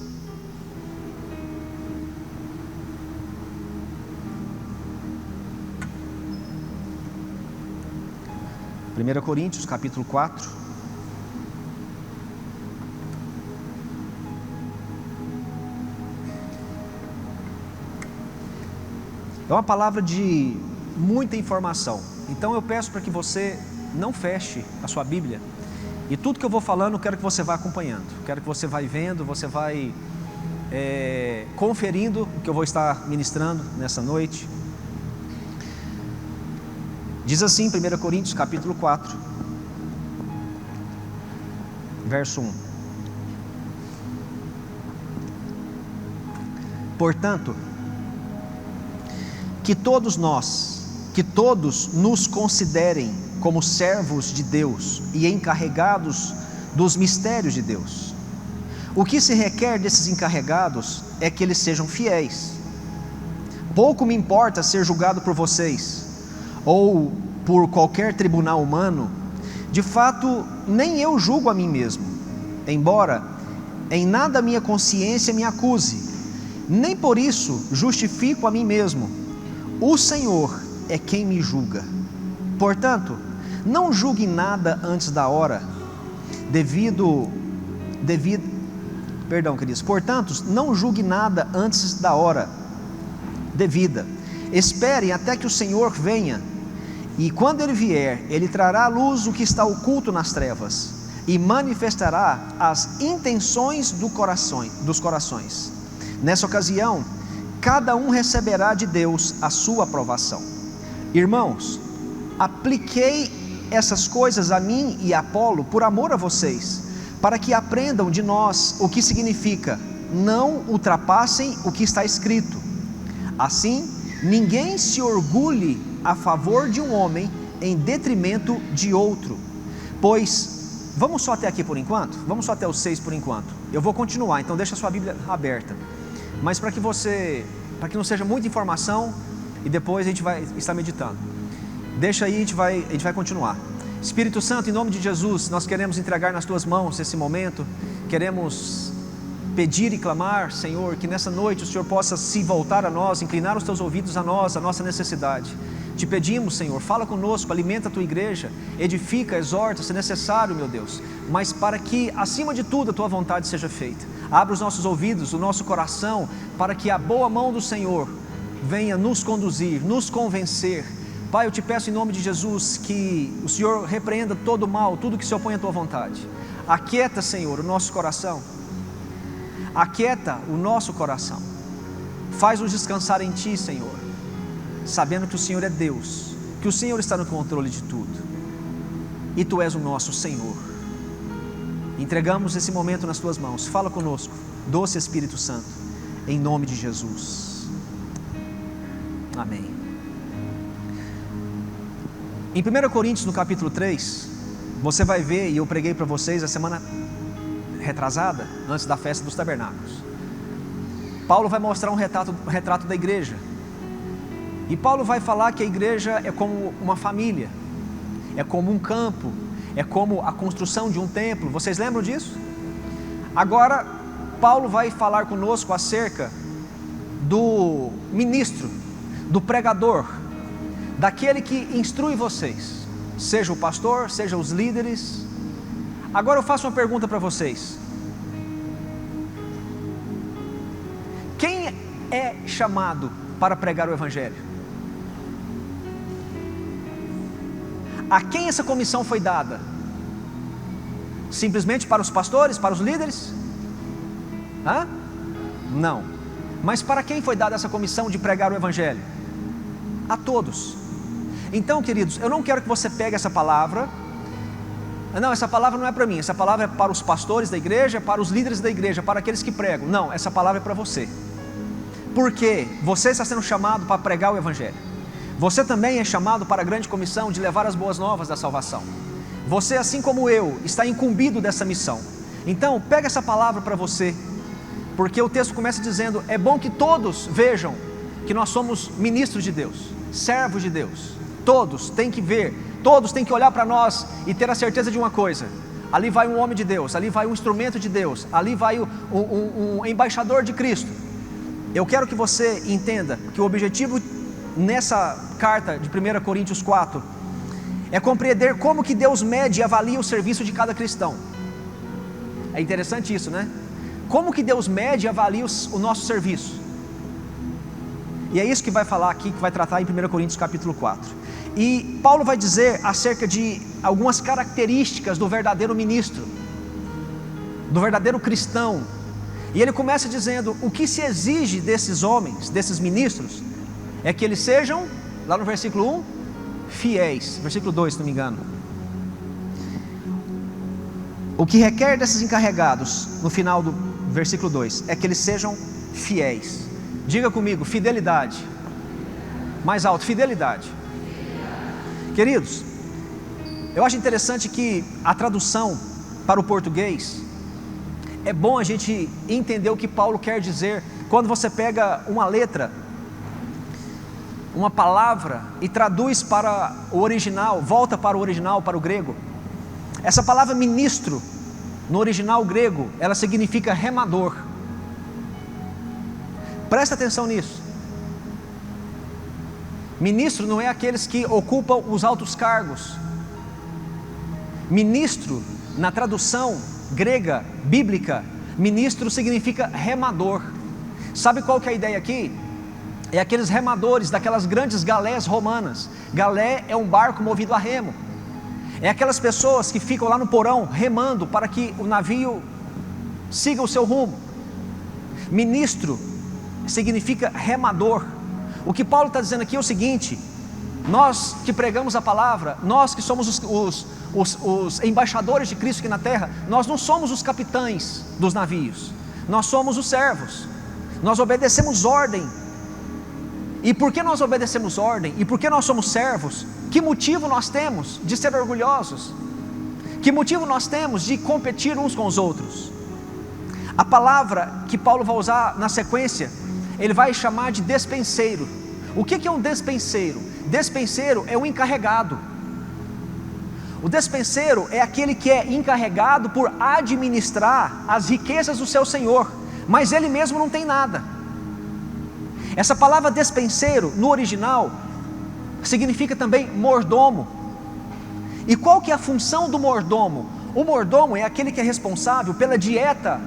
F: 1 Coríntios, capítulo 4. É uma palavra de muita informação. Então eu peço para que você não feche a sua Bíblia. E tudo que eu vou falando, eu quero que você vá acompanhando. Quero que você vá vendo, você vai conferindo o que eu vou estar ministrando nessa noite. Diz assim, 1 Coríntios capítulo 4, verso 1. Portanto, que todos nos considerem como servos de Deus e encarregados dos mistérios de Deus. O que se requer desses encarregados é que eles sejam fiéis. Pouco me importa ser julgado por vocês, ou por qualquer tribunal humano. De fato, nem eu julgo a mim mesmo, embora em nada minha consciência me acuse, nem por isso justifico a mim mesmo. O Senhor é quem me julga. Portanto, não julgue nada antes da hora, Portanto, não julgue nada antes da hora devida. Esperem até que o Senhor venha, e quando Ele vier, Ele trará à luz o que está oculto nas trevas, e manifestará as intenções dos corações. Nessa ocasião, cada um receberá de Deus a sua aprovação. Irmãos, apliquei essas coisas a mim e a Apolo por amor a vocês, para que aprendam de nós o que significa: não ultrapassem o que está escrito. Assim, ninguém se orgulhe a favor de um homem em detrimento de outro. Pois, vamos só até aqui por enquanto? Vamos só até o 6 por enquanto. Eu vou continuar, então deixa a sua Bíblia aberta. Mas para que não seja muita informação e depois a gente vai estar meditando. Deixa aí, a gente vai continuar. Espírito Santo, em nome de Jesus, nós queremos entregar nas Tuas mãos esse momento. Queremos pedir e clamar, Senhor, que nessa noite o Senhor possa se voltar a nós, inclinar os Teus ouvidos a nós, a nossa necessidade. Te pedimos, Senhor, fala conosco, alimenta a Tua igreja, edifica, exorta, se necessário, meu Deus, mas para que, acima de tudo, a Tua vontade seja feita. Abra os nossos ouvidos, o nosso coração, para que a boa mão do Senhor venha nos conduzir, nos convencer. Pai, eu te peço em nome de Jesus que o Senhor repreenda todo o mal, tudo que se opõe à Tua vontade. Aquieta, Senhor, o nosso coração. Aquieta o nosso coração. Faz-nos descansar em Ti, Senhor, sabendo que o Senhor é Deus, que o Senhor está no controle de tudo, e Tu és o nosso Senhor. Entregamos esse momento nas Tuas mãos. Fala conosco, doce Espírito Santo, em nome de Jesus. Amém. Em 1 Coríntios, no capítulo 3, você vai ver, e eu preguei para vocês a semana retrasada, antes da festa dos tabernáculos. Paulo vai mostrar um retrato da igreja. E Paulo vai falar que a igreja é como uma família, é como um campo, é como a construção de um templo. Vocês lembram disso? Agora, Paulo vai falar conosco acerca do ministro, do pregador, daquele que instrui vocês, seja o pastor, seja os líderes. Agora eu faço uma pergunta para vocês: quem é chamado para pregar o Evangelho? A quem essa comissão foi dada? Simplesmente para os pastores, para os líderes? Não. Mas para quem foi dada essa comissão de pregar o Evangelho? A todos. Então, queridos, eu não quero que você pegue essa palavra. Não, essa palavra não é para mim. Essa palavra é para os pastores da igreja, para os líderes da igreja, para aqueles que pregam. Não, essa palavra é para você. Porque você está sendo chamado para pregar o Evangelho. Você também é chamado para a grande comissão de levar as boas novas da salvação. Você, assim como eu, está incumbido dessa missão. Então, pega essa palavra para você, porque o texto começa dizendo: é bom que todos vejam que nós somos ministros de Deus, servos de Deus. Todos têm que ver, todos têm que olhar para nós e ter a certeza de uma coisa: ali vai um homem de Deus, ali vai um instrumento de Deus, ali vai um embaixador de Cristo. Eu quero que você entenda que o objetivo nessa carta de 1 Coríntios 4 é compreender como que Deus mede e avalia o serviço de cada cristão. É interessante isso, né? Como que Deus mede e avalia o nosso serviço? E é isso que vai falar aqui, que vai tratar em 1 Coríntios capítulo 4. E Paulo vai dizer acerca de algumas características do verdadeiro ministro, do verdadeiro cristão. E ele começa dizendo, o que se exige desses homens, desses ministros, é que eles sejam, lá no versículo 1, fiéis. Versículo 2, se não me engano. O que requer desses encarregados, no final do versículo 2, é que eles sejam fiéis. Diga comigo, fidelidade. Mais alto, fidelidade. Queridos, eu acho interessante que a tradução para o português, é bom a gente entender o que Paulo quer dizer. Quando você pega uma letra, uma palavra, e traduz para o original, volta para o original, para o grego. Essa palavra ministro, no original grego, ela significa remador. Presta atenção nisso. Ministro não é aqueles que ocupam os altos cargos. Ministro, na tradução grega, bíblica, ministro significa remador. Sabe qual que é a ideia aqui? É aqueles remadores daquelas grandes galés romanas. Galé é um barco movido a remo. É aquelas pessoas que ficam lá no porão remando para que o navio siga o seu rumo. Ministro significa remador. O que Paulo está dizendo aqui é o seguinte: nós que pregamos a palavra, nós que somos os embaixadores de Cristo aqui na terra, nós não somos os capitães dos navios, nós somos os servos. Nós obedecemos ordem. E por que nós obedecemos ordem? E por que nós somos servos? Que motivo nós temos de ser orgulhosos? Que motivo nós temos de competir uns com os outros? A palavra que Paulo vai usar na sequência, ele vai chamar de despenseiro. O que é um despenseiro? Despenseiro é um encarregado. O despenseiro é aquele que é encarregado por administrar as riquezas do seu senhor, mas ele mesmo não tem nada. Essa palavra despenseiro, no original, significa também mordomo. E qual que é a função do mordomo? O mordomo é aquele que é responsável pela dieta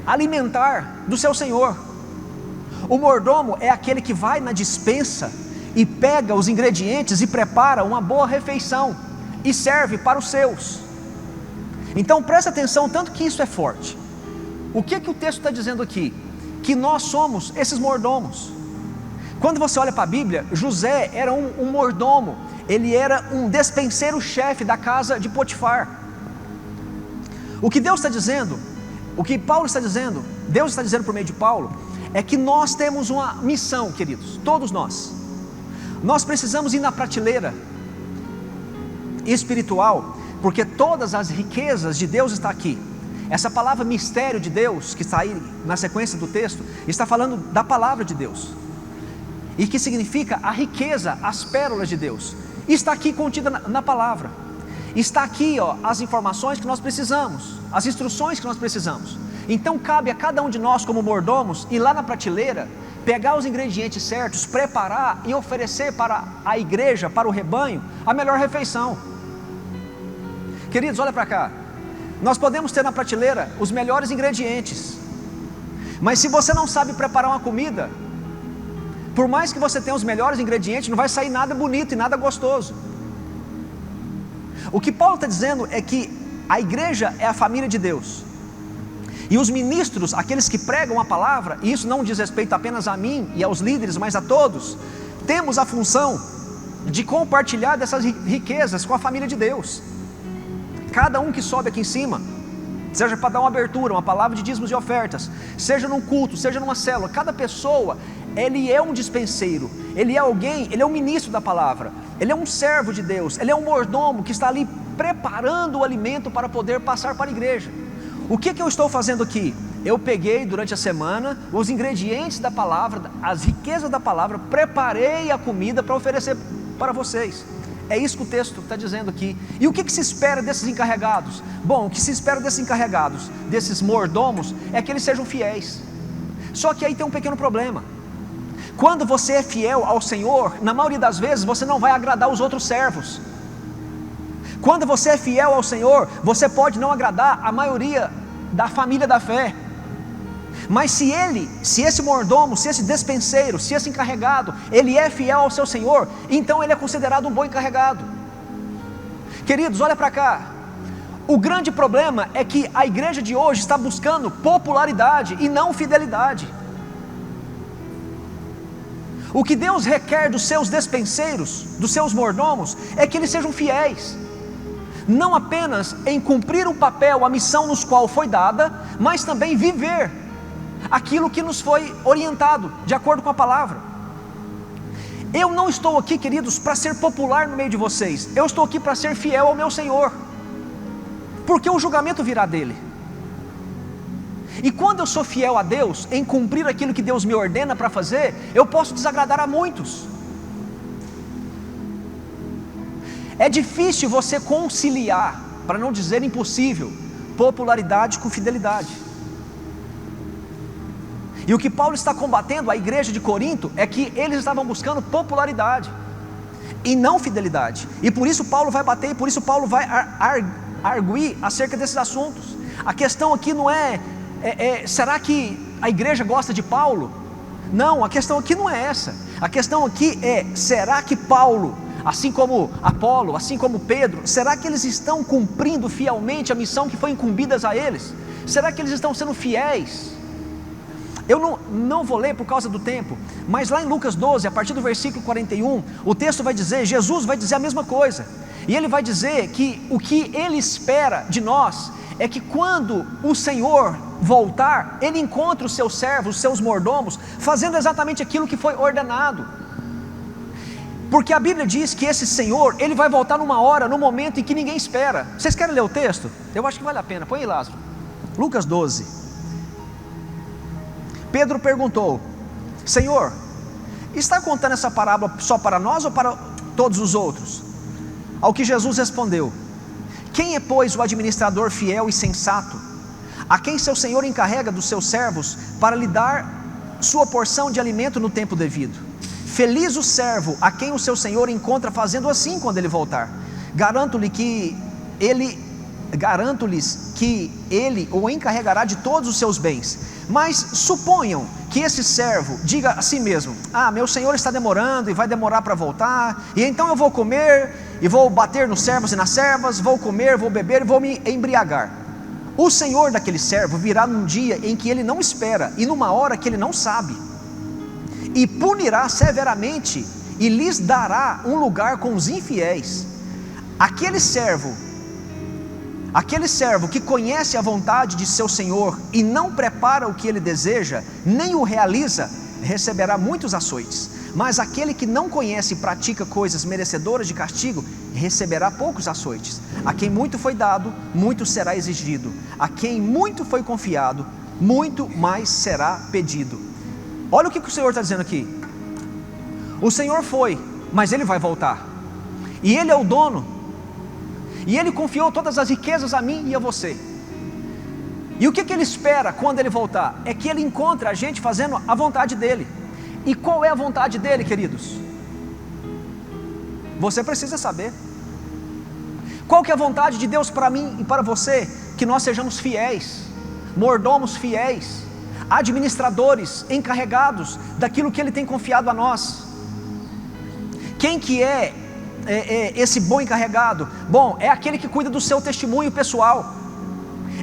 F: alimentar do seu senhor. O mordomo é aquele que vai na despensa e pega os ingredientes e prepara uma boa refeição e serve para os seus. Então presta atenção, tanto que isso é forte. O que o texto está dizendo aqui? Que nós somos esses mordomos. Quando você olha para a Bíblia, José era um mordomo. Ele era um despenseiro-chefe da casa de Potifar. O que Deus está dizendo, o que Paulo está dizendo, Deus está dizendo por meio de Paulo, é que nós temos uma missão, queridos, todos nós. Nós precisamos ir na prateleira espiritual, porque todas as riquezas de Deus estão aqui. Essa palavra mistério de Deus, que está aí na sequência do texto, está falando da palavra de Deus, e que significa a riqueza, as pérolas de Deus. Está aqui contida na palavra. Está aqui, as informações que nós precisamos, as instruções que nós precisamos. Então cabe a cada um de nós como mordomos ir lá na prateleira, pegar os ingredientes certos, preparar e oferecer para a igreja, para o rebanho, a melhor refeição. Queridos, olha para cá. Nós podemos ter na prateleira os melhores ingredientes, mas se você não sabe preparar uma comida, por mais que você tenha os melhores ingredientes, não vai sair nada bonito e nada gostoso. O que Paulo está dizendo é que a igreja é a família de Deus, e os ministros, aqueles que pregam a palavra, e isso não diz respeito apenas a mim e aos líderes, mas a todos, temos a função de compartilhar dessas riquezas com a família de Deus. Cada um que sobe aqui em cima, seja para dar uma abertura, uma palavra de dízimos e ofertas, seja num culto, seja numa célula, cada pessoa, ele é um dispenseiro, ele é alguém, ele é um ministro da palavra, ele é um servo de Deus, ele é um mordomo que está ali preparando o alimento para poder passar para a igreja. O que eu estou fazendo aqui? Eu peguei durante a semana os ingredientes da palavra, as riquezas da palavra, preparei a comida para oferecer para vocês. É isso que o texto está dizendo aqui. E o que se espera desses encarregados? Bom, o que se espera desses encarregados, desses mordomos, é que eles sejam fiéis. Só que aí tem um pequeno problema. Quando você é fiel ao Senhor, na maioria das vezes você não vai agradar os outros servos. Quando você é fiel ao Senhor, você pode não agradar a maioria da família da fé. Mas se esse mordomo, se esse despenseiro, se esse encarregado, ele é fiel ao seu Senhor, então ele é considerado um bom encarregado. Queridos, olha para cá. O grande problema é que a igreja de hoje está buscando popularidade e não fidelidade. O que Deus requer dos seus despenseiros, dos seus mordomos, é que eles sejam fiéis, não apenas em cumprir o papel, a missão nos qual foi dada, mas também viver aquilo que nos foi orientado, de acordo com a palavra. Eu não estou aqui, queridos, para ser popular no meio de vocês, eu estou aqui para ser fiel ao meu Senhor, porque o julgamento virá dele. E quando eu sou fiel a Deus, em cumprir aquilo que Deus me ordena para fazer, eu posso desagradar a muitos. É difícil você conciliar, para não dizer impossível, popularidade com fidelidade. E o que Paulo está combatendo a igreja de Corinto é que eles estavam buscando popularidade e não fidelidade. E por isso Paulo vai bater, e por isso Paulo vai arguir acerca desses assuntos. A questão aqui não é será que a igreja gosta de Paulo? Não, a questão aqui não é essa. A questão aqui é, será que Paulo, assim como Apolo, assim como Pedro, será que eles estão cumprindo fielmente a missão que foi incumbida a eles? Será que eles estão sendo fiéis? Eu não vou ler por causa do tempo, mas lá em Lucas 12, a partir do versículo 41, o texto vai dizer, Jesus vai dizer a mesma coisa, e ele vai dizer que o que ele espera de nós é que quando o Senhor voltar, ele encontra os seus servos, os seus mordomos, fazendo exatamente aquilo que foi ordenado. Porque a Bíblia diz que esse Senhor, ele vai voltar numa hora, num momento em que ninguém espera. Vocês querem ler o texto? Eu acho que vale a pena, põe aí, Lázaro. Lucas 12. Pedro perguntou, Senhor, está contando essa parábola só para nós ou para todos os outros? Ao que Jesus respondeu, quem é, pois, o administrador fiel e sensato, a quem seu Senhor encarrega dos seus servos para lhe dar sua porção de alimento no tempo devido? Feliz o servo a quem o seu Senhor encontra fazendo assim quando ele voltar. Garanto-lhes que ele o encarregará de todos os seus bens. Mas suponham que esse servo diga a si mesmo, meu Senhor está demorando e vai demorar para voltar, e então eu vou comer e vou bater nos servos e nas servas, vou comer, vou beber e vou me embriagar. O Senhor daquele servo virá num dia em que ele não espera e numa hora que ele não sabe, e punirá severamente e lhes dará um lugar com os infiéis. Aquele servo que conhece a vontade de seu Senhor e não prepara o que ele deseja, nem o realiza, receberá muitos açoites. Mas aquele que não conhece e pratica coisas merecedoras de castigo, receberá poucos açoites. A quem muito foi dado, muito será exigido. A quem muito foi confiado, muito mais será pedido. Olha o que o Senhor está dizendo aqui. O Senhor foi, mas Ele vai voltar. E Ele é o dono. E Ele confiou todas as riquezas a mim e a você. E o que Ele espera quando Ele voltar? É que Ele encontre a gente fazendo a vontade dEle. E qual é a vontade dEle, queridos? Você precisa saber. Qual que é a vontade de Deus para mim e para você? Que nós sejamos fiéis, mordomos fiéis, administradores, encarregados daquilo que Ele tem confiado a nós. Quem que é esse bom encarregado? Bom, é aquele que cuida do seu testemunho pessoal,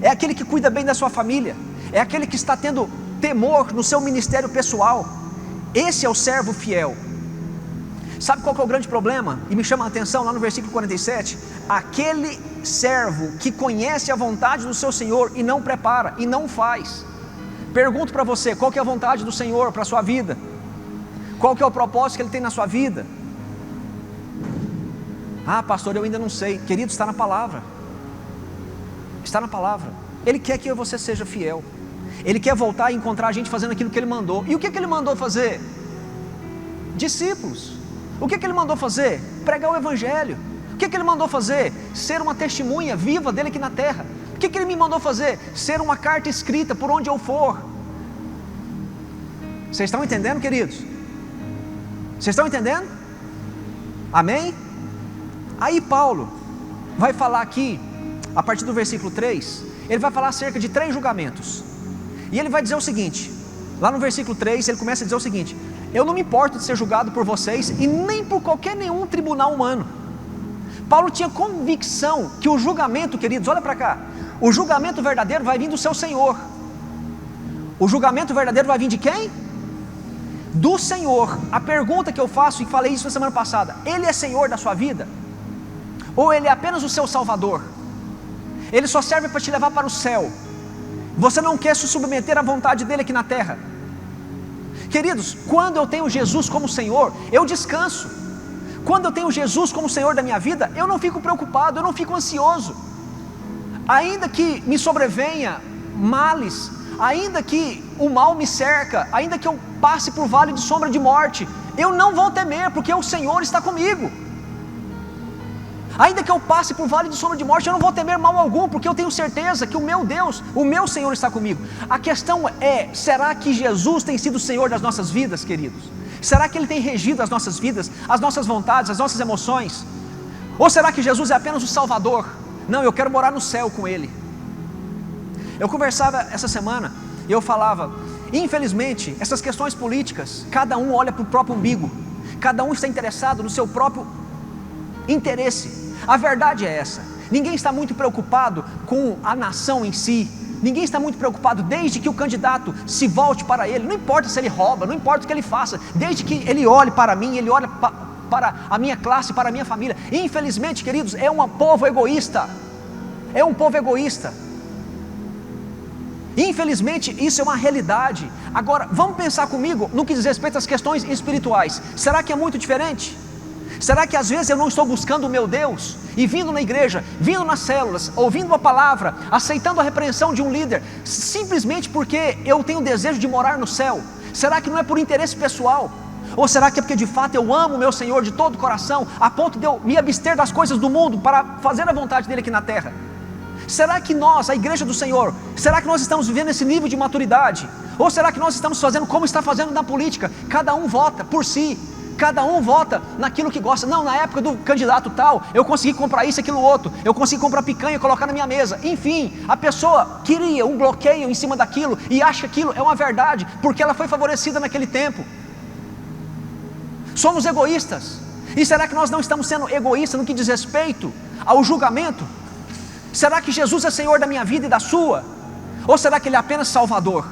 F: é aquele que cuida bem da sua família, é aquele que está tendo temor no seu ministério pessoal. Esse é o servo fiel. Sabe qual que é o grande problema? E me chama a atenção lá no versículo 47, aquele servo que conhece a vontade do seu Senhor e não prepara, e não faz. Pergunto para você, qual que é a vontade do Senhor para a sua vida? Qual que é o propósito que Ele tem na sua vida? Pastor, eu ainda não sei. Querido, está na palavra. Está na palavra. Ele quer que você seja fiel. Ele quer voltar e encontrar a gente fazendo aquilo que Ele mandou. E o que Ele mandou fazer? Discípulos. O que Ele mandou fazer? Pregar o Evangelho. O que Ele mandou fazer? Ser uma testemunha viva dEle aqui na terra. O que Ele me mandou fazer? Ser uma carta escrita por onde eu for. Vocês estão entendendo, queridos? Vocês estão entendendo? Amém? Aí Paulo vai falar aqui, a partir do versículo 3, ele vai falar acerca de 3 julgamentos. E ele vai dizer o seguinte, lá no versículo 3, ele começa a dizer o seguinte: eu não me importo de ser julgado por vocês e nem por qualquer nenhum tribunal humano. Paulo tinha convicção que o julgamento, queridos, olha para cá, o julgamento verdadeiro vai vir do seu Senhor. O julgamento verdadeiro vai vir de quem? Do Senhor. A pergunta que eu faço, e falei isso na semana passada: Ele é Senhor da sua vida? Ou Ele é apenas o seu Salvador? Ele só serve para te levar para o céu. Você não quer se submeter à vontade dEle aqui na terra? Queridos, quando eu tenho Jesus como Senhor, eu descanso. Quando eu tenho Jesus como Senhor da minha vida, eu não fico preocupado, eu não fico ansioso. Ainda que me sobrevenha males, ainda que o mal me cerca, ainda que eu passe por vale de sombra de morte, eu não vou temer, porque o Senhor está comigo. Ainda que eu passe por vale de sombra de morte, eu não vou temer mal algum, porque eu tenho certeza que o meu Deus, o meu Senhor está comigo. A questão é, será que Jesus tem sido o Senhor das nossas vidas, queridos? Será que Ele tem regido as nossas vidas, as nossas vontades, as nossas emoções? Ou será que Jesus é apenas o Salvador? Não, eu quero morar no céu com Ele. Eu conversava essa semana e eu falava, infelizmente, essas questões políticas, cada um olha para o próprio umbigo, cada um está interessado no seu próprio interesse. A verdade é essa: ninguém está muito preocupado com a nação em si, ninguém está muito preocupado desde que o candidato se volte para ele, não importa se ele rouba, não importa o que ele faça, desde que ele olhe para mim, ele olhe para a minha classe, para a minha família. Infelizmente, queridos, é um povo egoísta, é um povo egoísta. Infelizmente isso é uma realidade. Agora vamos pensar comigo no que diz respeito às questões espirituais. Será que é muito diferente? Será que às vezes eu não estou buscando o meu Deus e vindo na igreja, vindo nas células, ouvindo uma palavra, aceitando a repreensão de um líder, simplesmente porque eu tenho desejo de morar no céu? Será que não é por interesse pessoal? Ou será que é porque de fato eu amo o meu Senhor de todo o coração, a ponto de eu me abster das coisas do mundo para fazer a vontade dEle aqui na terra? Será que nós, a igreja do Senhor, será que nós estamos vivendo esse nível de maturidade? Ou será que nós estamos fazendo como está fazendo na política? Cada um vota por si, cada um vota naquilo que gosta. Não, na época do candidato tal, eu consegui comprar isso, aquilo, outro, eu consegui comprar picanha e colocar na minha mesa. Enfim, a pessoa queria um bloqueio em cima daquilo e acha que aquilo é uma verdade, porque ela foi favorecida naquele tempo. Somos egoístas. E será que nós não estamos sendo egoístas no que diz respeito ao julgamento? Será que Jesus é Senhor da minha vida e da sua? Ou será que Ele é apenas Salvador?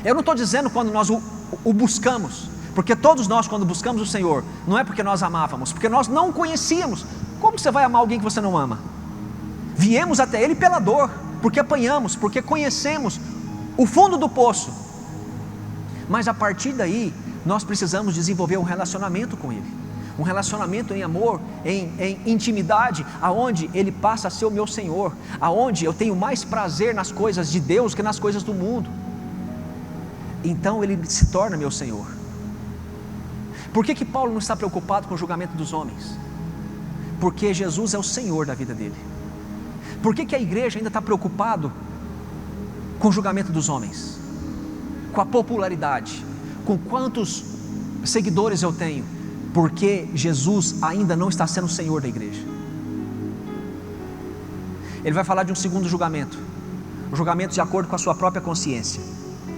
F: Eu não estou dizendo quando nós o buscamos, porque todos nós, quando buscamos o Senhor, não é porque nós amávamos, porque nós não conhecíamos. Como você vai amar alguém que você não ama? Viemos até Ele pela dor, porque apanhamos, porque conhecemos o fundo do poço. Mas a partir daí, nós precisamos desenvolver um relacionamento com Ele, um relacionamento em amor, em intimidade, aonde Ele passa a ser o meu Senhor, aonde eu tenho mais prazer nas coisas de Deus que nas coisas do mundo. Então Ele se torna meu Senhor. Por que Paulo não está preocupado com o julgamento dos homens? Porque Jesus é o Senhor da vida dele. Por que a igreja ainda está preocupado com o julgamento dos homens? Com a popularidade, com quantos seguidores eu tenho? Porque Jesus ainda não está sendo o Senhor da igreja. Ele vai falar de um segundo julgamento, o julgamento de acordo com a sua própria consciência.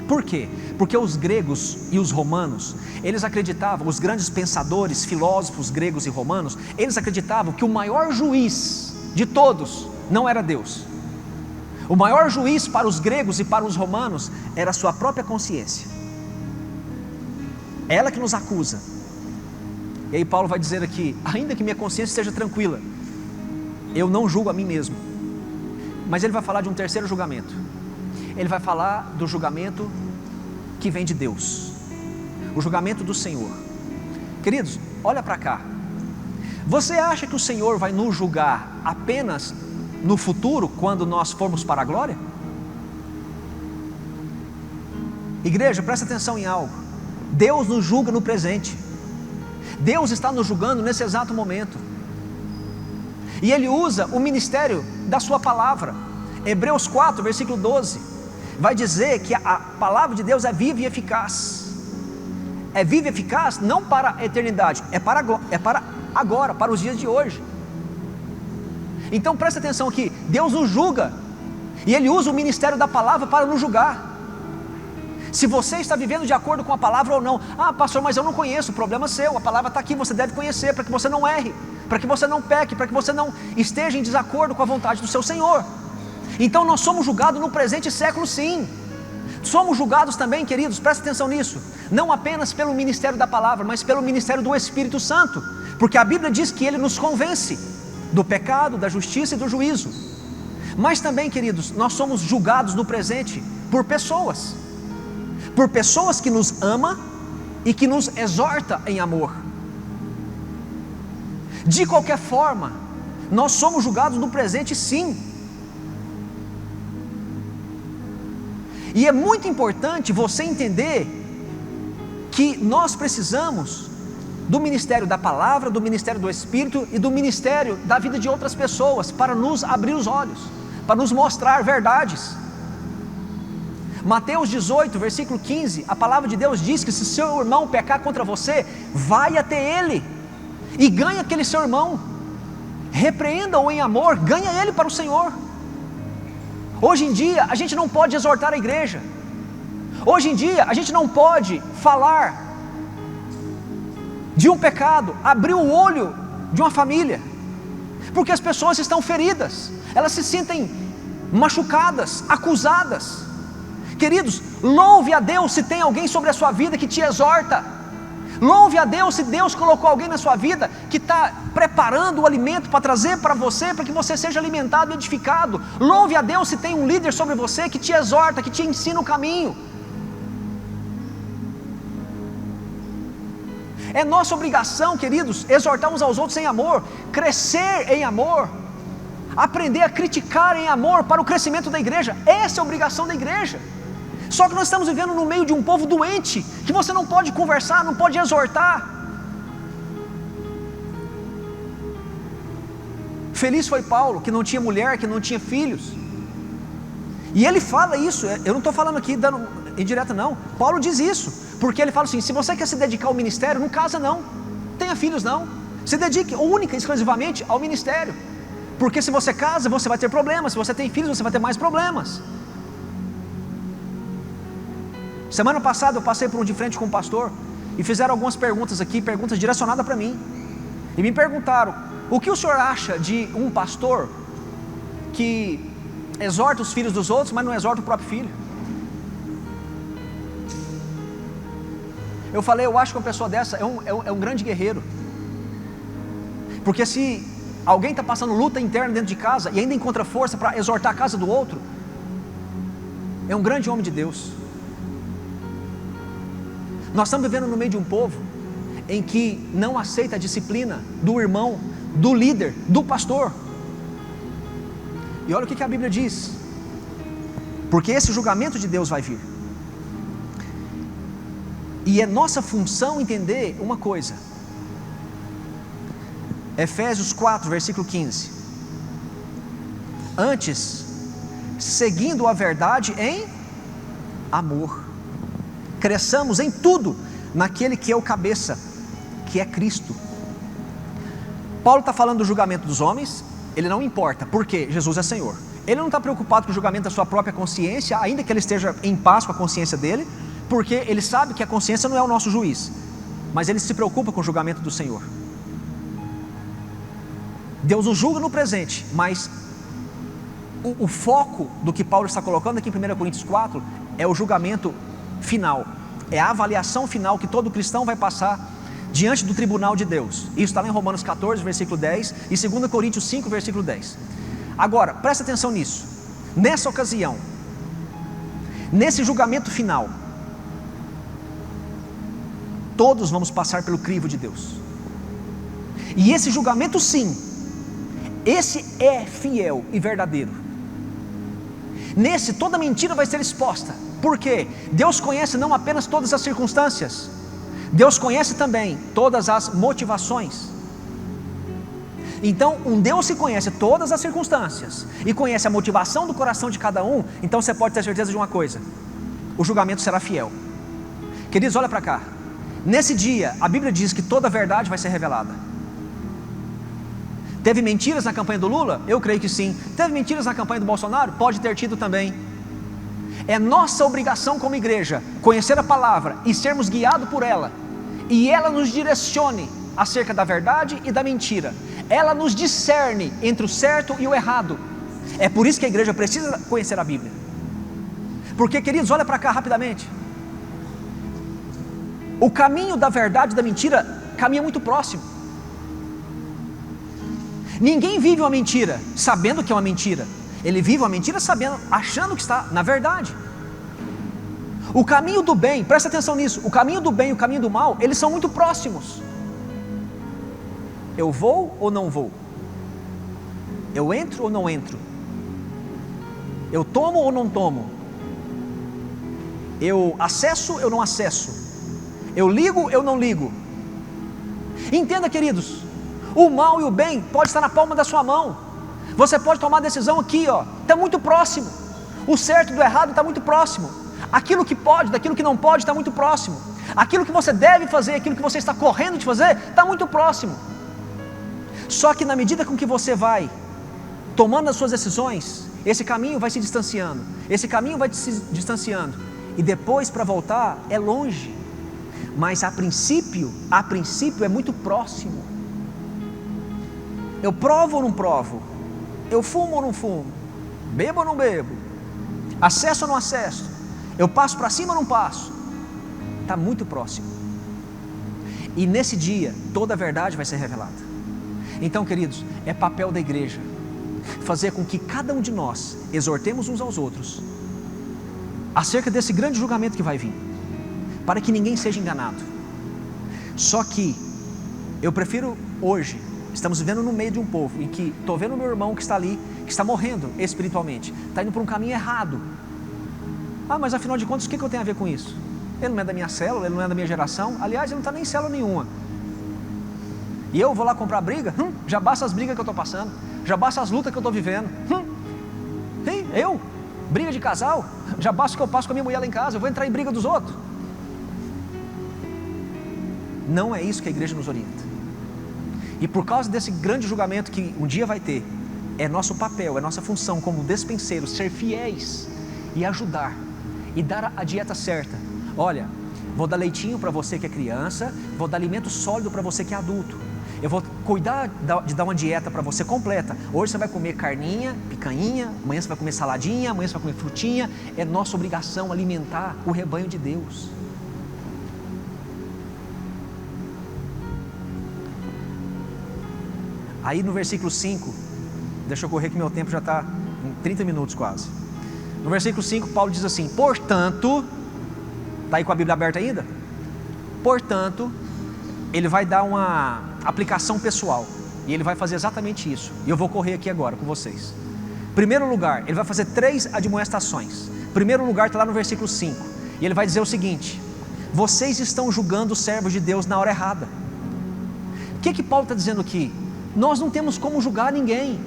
F: Por quê? Porque os gregos e os romanos, eles acreditavam, os grandes pensadores, filósofos gregos e romanos, eles acreditavam que o maior juiz de todos não era Deus. O maior juiz para os gregos e para os romanos era a sua própria consciência. É ela que nos acusa. E aí Paulo vai dizer aqui, ainda que minha consciência esteja tranquila, eu não julgo a mim mesmo. Mas ele vai falar de um terceiro julgamento. Ele vai falar do julgamento que vem de Deus, o julgamento do Senhor. Queridos, olha para cá. Você acha que o Senhor vai nos julgar apenas no futuro, quando nós formos para a glória? Igreja, presta atenção em algo. Deus nos julga no presente. Deus está nos julgando nesse exato momento. E Ele usa o ministério da sua palavra. Hebreus 4, versículo 12 vai dizer que a palavra de Deus é viva e eficaz. é vivo e eficaz não para a eternidade, é para agora, para os dias de hoje. Então presta atenção aqui, Deus nos julga, e Ele usa o ministério da palavra para nos julgar. Se você está vivendo de acordo com a palavra ou não. Ah, pastor, mas eu não conheço. O problema é seu, a palavra está aqui, você deve conhecer, para que você não erre, para que você não peque, para que você não esteja em desacordo com a vontade do seu Senhor. Então nós somos julgados no presente século, sim. Somos julgados também, queridos, presta atenção nisso, não apenas pelo ministério da palavra, mas pelo ministério do Espírito Santo, porque a Bíblia diz que Ele nos convence do pecado, da justiça e do juízo. Mas também, queridos, nós somos julgados no presente por pessoas que nos ama e que nos exorta em amor. De qualquer forma, nós somos julgados no presente, sim. E é muito importante você entender que nós precisamos do ministério da palavra, do ministério do Espírito e do ministério da vida de outras pessoas para nos abrir os olhos, para nos mostrar verdades. Mateus 18, versículo 15, a palavra de Deus diz que se seu irmão pecar contra você, vai até ele e ganha aquele seu irmão, repreenda-o em amor, ganha ele para o Senhor. Hoje em dia a gente não pode exortar a igreja, hoje em dia a gente não pode falar de um pecado, abrir o olho de uma família, porque as pessoas estão feridas, elas se sentem machucadas, acusadas. Queridos, louve a Deus se tem alguém sobre a sua vida que te exorta. Louve a Deus se Deus colocou alguém na sua vida que está preparando o alimento para trazer para você, para que você seja alimentado e edificado. Louve a Deus se tem um líder sobre você que te exorta, que te ensina o caminho. É nossa obrigação, queridos, exortar uns aos outros em amor, crescer em amor, aprender a criticar em amor para o crescimento da igreja. Essa é a obrigação da igreja. Só que nós estamos vivendo no meio de um povo doente, que você não pode conversar, não pode exortar. Feliz foi Paulo, que não tinha mulher, que não tinha filhos, e ele fala isso. Eu não estou falando aqui dando indireta não, Paulo diz isso, porque ele fala assim: se você quer se dedicar ao ministério, não casa não, tenha filhos não, se dedique única e exclusivamente ao ministério, porque se você casa, você vai ter problemas, se você tem filhos, você vai ter mais problemas. Semana passada eu passei por um de frente com um pastor, e fizeram algumas perguntas aqui, perguntas direcionadas para mim, e me perguntaram: o que o senhor acha de um pastor que exorta os filhos dos outros, mas não exorta o próprio filho? Eu falei: eu acho que uma pessoa dessa é um grande guerreiro, porque se alguém está passando luta interna dentro de casa e ainda encontra força para exortar a casa do outro, é um grande homem de Deus. Nós estamos vivendo no meio de um povo em que não aceita a disciplina do irmão, do líder, do pastor. E olha o que a Bíblia diz, porque esse julgamento de Deus vai vir, e é nossa função entender uma coisa. Efésios 4, versículo 15: antes, seguindo a verdade em amor, cresçamos em tudo naquele que é o cabeça, que é Cristo. Paulo está falando do julgamento dos homens, ele não importa, porque Jesus é Senhor. Ele não está preocupado com o julgamento da sua própria consciência, ainda que ele esteja em paz com a consciência dele, porque ele sabe que a consciência não é o nosso juiz, mas ele se preocupa com o julgamento do Senhor. Deus o julga no presente, mas o foco do que Paulo está colocando aqui em 1 Coríntios 4 é o julgamento final, é a avaliação final que todo cristão vai passar diante do tribunal de Deus. Isso está lá em Romanos 14, versículo 10, e 2 Coríntios 5, versículo 10. Agora, presta atenção nisso. Nessa ocasião, nesse julgamento final, todos vamos passar pelo crivo de Deus. E esse julgamento, sim, esse é fiel e verdadeiro. Nesse, toda mentira vai ser exposta. Por quê? Deus conhece não apenas todas as circunstâncias, Deus conhece também todas as motivações. Então, um Deus que conhece todas as circunstâncias e conhece a motivação do coração de cada um, então você pode ter certeza de uma coisa: o julgamento será fiel. Queridos, olha para cá. Nesse dia, a Bíblia diz que toda a verdade vai ser revelada. Teve mentiras na campanha do Lula? Eu creio que sim. Teve mentiras na campanha do Bolsonaro? Pode ter tido também. É nossa obrigação como igreja conhecer a palavra e sermos guiados por ela, e ela nos direcione acerca da verdade e da mentira. Ela nos discerne entre o certo e o errado. É por isso que a igreja precisa conhecer a Bíblia. Porque, queridos, olha para cá rapidamente. O caminho da verdade e da mentira caminha muito próximo. Ninguém vive uma mentira sabendo que é uma mentira. Ele vive uma mentira sabendo, achando que está na verdade. O caminho do bem, presta atenção nisso, o caminho do bem e o caminho do mal, eles são muito próximos. Eu vou ou não vou? Eu entro ou não entro? Eu tomo ou não tomo? Eu acesso ou não acesso? Eu ligo ou eu não ligo? Entenda, queridos, o mal e o bem pode estar na palma da sua mão. Você pode tomar a decisão aqui, ó, está muito próximo. O certo do errado está muito próximo. Aquilo que pode, daquilo que não pode, está muito próximo. Aquilo que você deve fazer, aquilo que você está correndo de fazer, está muito próximo. Só que na medida com que você vai tomando as suas decisões, esse caminho vai se distanciando, esse caminho vai se distanciando, e depois para voltar é longe, mas a princípio é muito próximo. Eu provo ou não provo? Eu fumo ou não fumo? Bebo ou não bebo? Acesso ou não acesso? Eu passo para cima ou não passo? Está muito próximo. E nesse dia toda a verdade vai ser revelada. Então, queridos, é papel da igreja fazer com que cada um de nós exortemos uns aos outros acerca desse grande julgamento que vai vir, para que ninguém seja enganado. Só que eu prefiro hoje, estamos vivendo no meio de um povo em que estou vendo o meu irmão que está ali, que está morrendo espiritualmente, está indo por um caminho errado. Mas afinal de contas, o que eu tenho a ver com isso? Ele não é da minha célula, ele não é da minha geração, aliás, ele não está nem em célula nenhuma. E eu vou lá comprar briga? Já basta as brigas que eu estou passando, já basta as lutas que eu estou vivendo. Eu? Briga de casal? Já basta o que eu passo com a minha mulher lá em casa, eu vou entrar em briga dos outros? Não é isso que a igreja nos orienta. E por causa desse grande julgamento que um dia vai ter, é nosso papel, é nossa função como despenseiros ser fiéis e ajudar e dar a dieta certa. Olha, vou dar leitinho para você que é criança, vou dar alimento sólido para você que é adulto. Eu vou cuidar de dar uma dieta para você completa. Hoje você vai comer carninha, picanha, amanhã você vai comer saladinha, amanhã você vai comer frutinha. É nossa obrigação alimentar o rebanho de Deus. Aí no versículo 5, deixa eu correr que meu tempo já está em 30 minutos quase. No versículo 5, Paulo diz assim: portanto, está aí com a Bíblia aberta ainda? Portanto, ele vai dar uma aplicação pessoal, e ele vai fazer exatamente isso, e eu vou correr aqui agora com vocês. Primeiro lugar, ele vai fazer 3 admoestações. Primeiro lugar está lá no versículo 5, e ele vai dizer o seguinte: vocês estão julgando os servos de Deus na hora errada. O que Paulo está dizendo aqui? Nós não temos como julgar ninguém,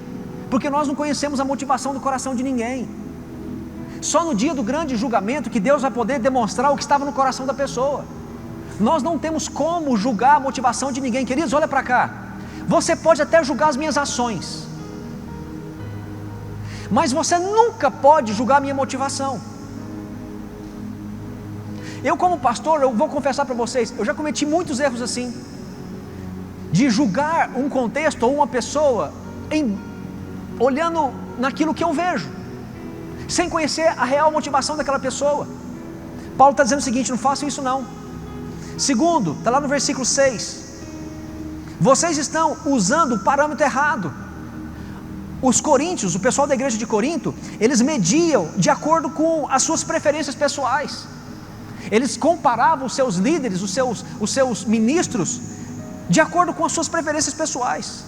F: porque nós não conhecemos a motivação do coração de ninguém. Só no dia do grande julgamento que Deus vai poder demonstrar o que estava no coração da pessoa. Nós não temos como julgar a motivação de ninguém. Queridos, olha para cá. Você pode até julgar as minhas ações, mas você nunca pode julgar a minha motivação. Eu como pastor, eu vou confessar para vocês, eu já cometi muitos erros assim, de julgar um contexto ou uma pessoa olhando naquilo que eu vejo, sem conhecer a real motivação daquela pessoa. Paulo está dizendo o seguinte: não façam isso não. Segundo, está lá no versículo 6, vocês estão usando o parâmetro errado. Os coríntios, o pessoal da igreja de Corinto, eles mediam de acordo com as suas preferências pessoais. Eles comparavam os seus líderes, os seus ministros, de acordo com as suas preferências pessoais.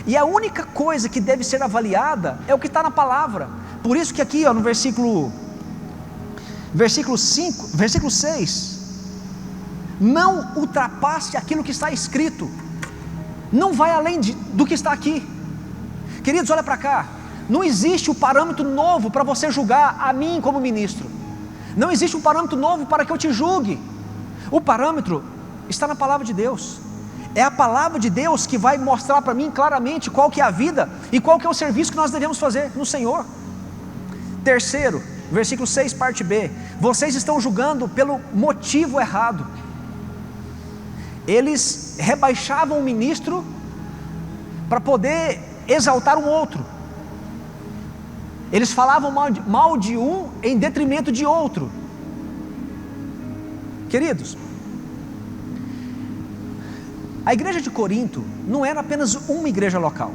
F: E a única coisa que deve ser avaliada é o que está na palavra. Por isso que aqui, ó, no versículo 6, não ultrapasse aquilo que está escrito, não vai além do que está aqui. Queridos, olha para cá. Não existe um parâmetro novo para você julgar a mim como ministro. Não existe um parâmetro novo para que eu te julgue. O parâmetro está na palavra de Deus. É a palavra de Deus que vai mostrar para mim claramente qual que é a vida e qual que é o serviço que nós devemos fazer no Senhor. Terceiro, versículo 6, parte B. Vocês estão julgando pelo motivo errado. Eles rebaixavam o ministro para poder exaltar um outro. Eles falavam mal de um em detrimento de outro. Queridos, a igreja de Corinto não era apenas uma igreja local.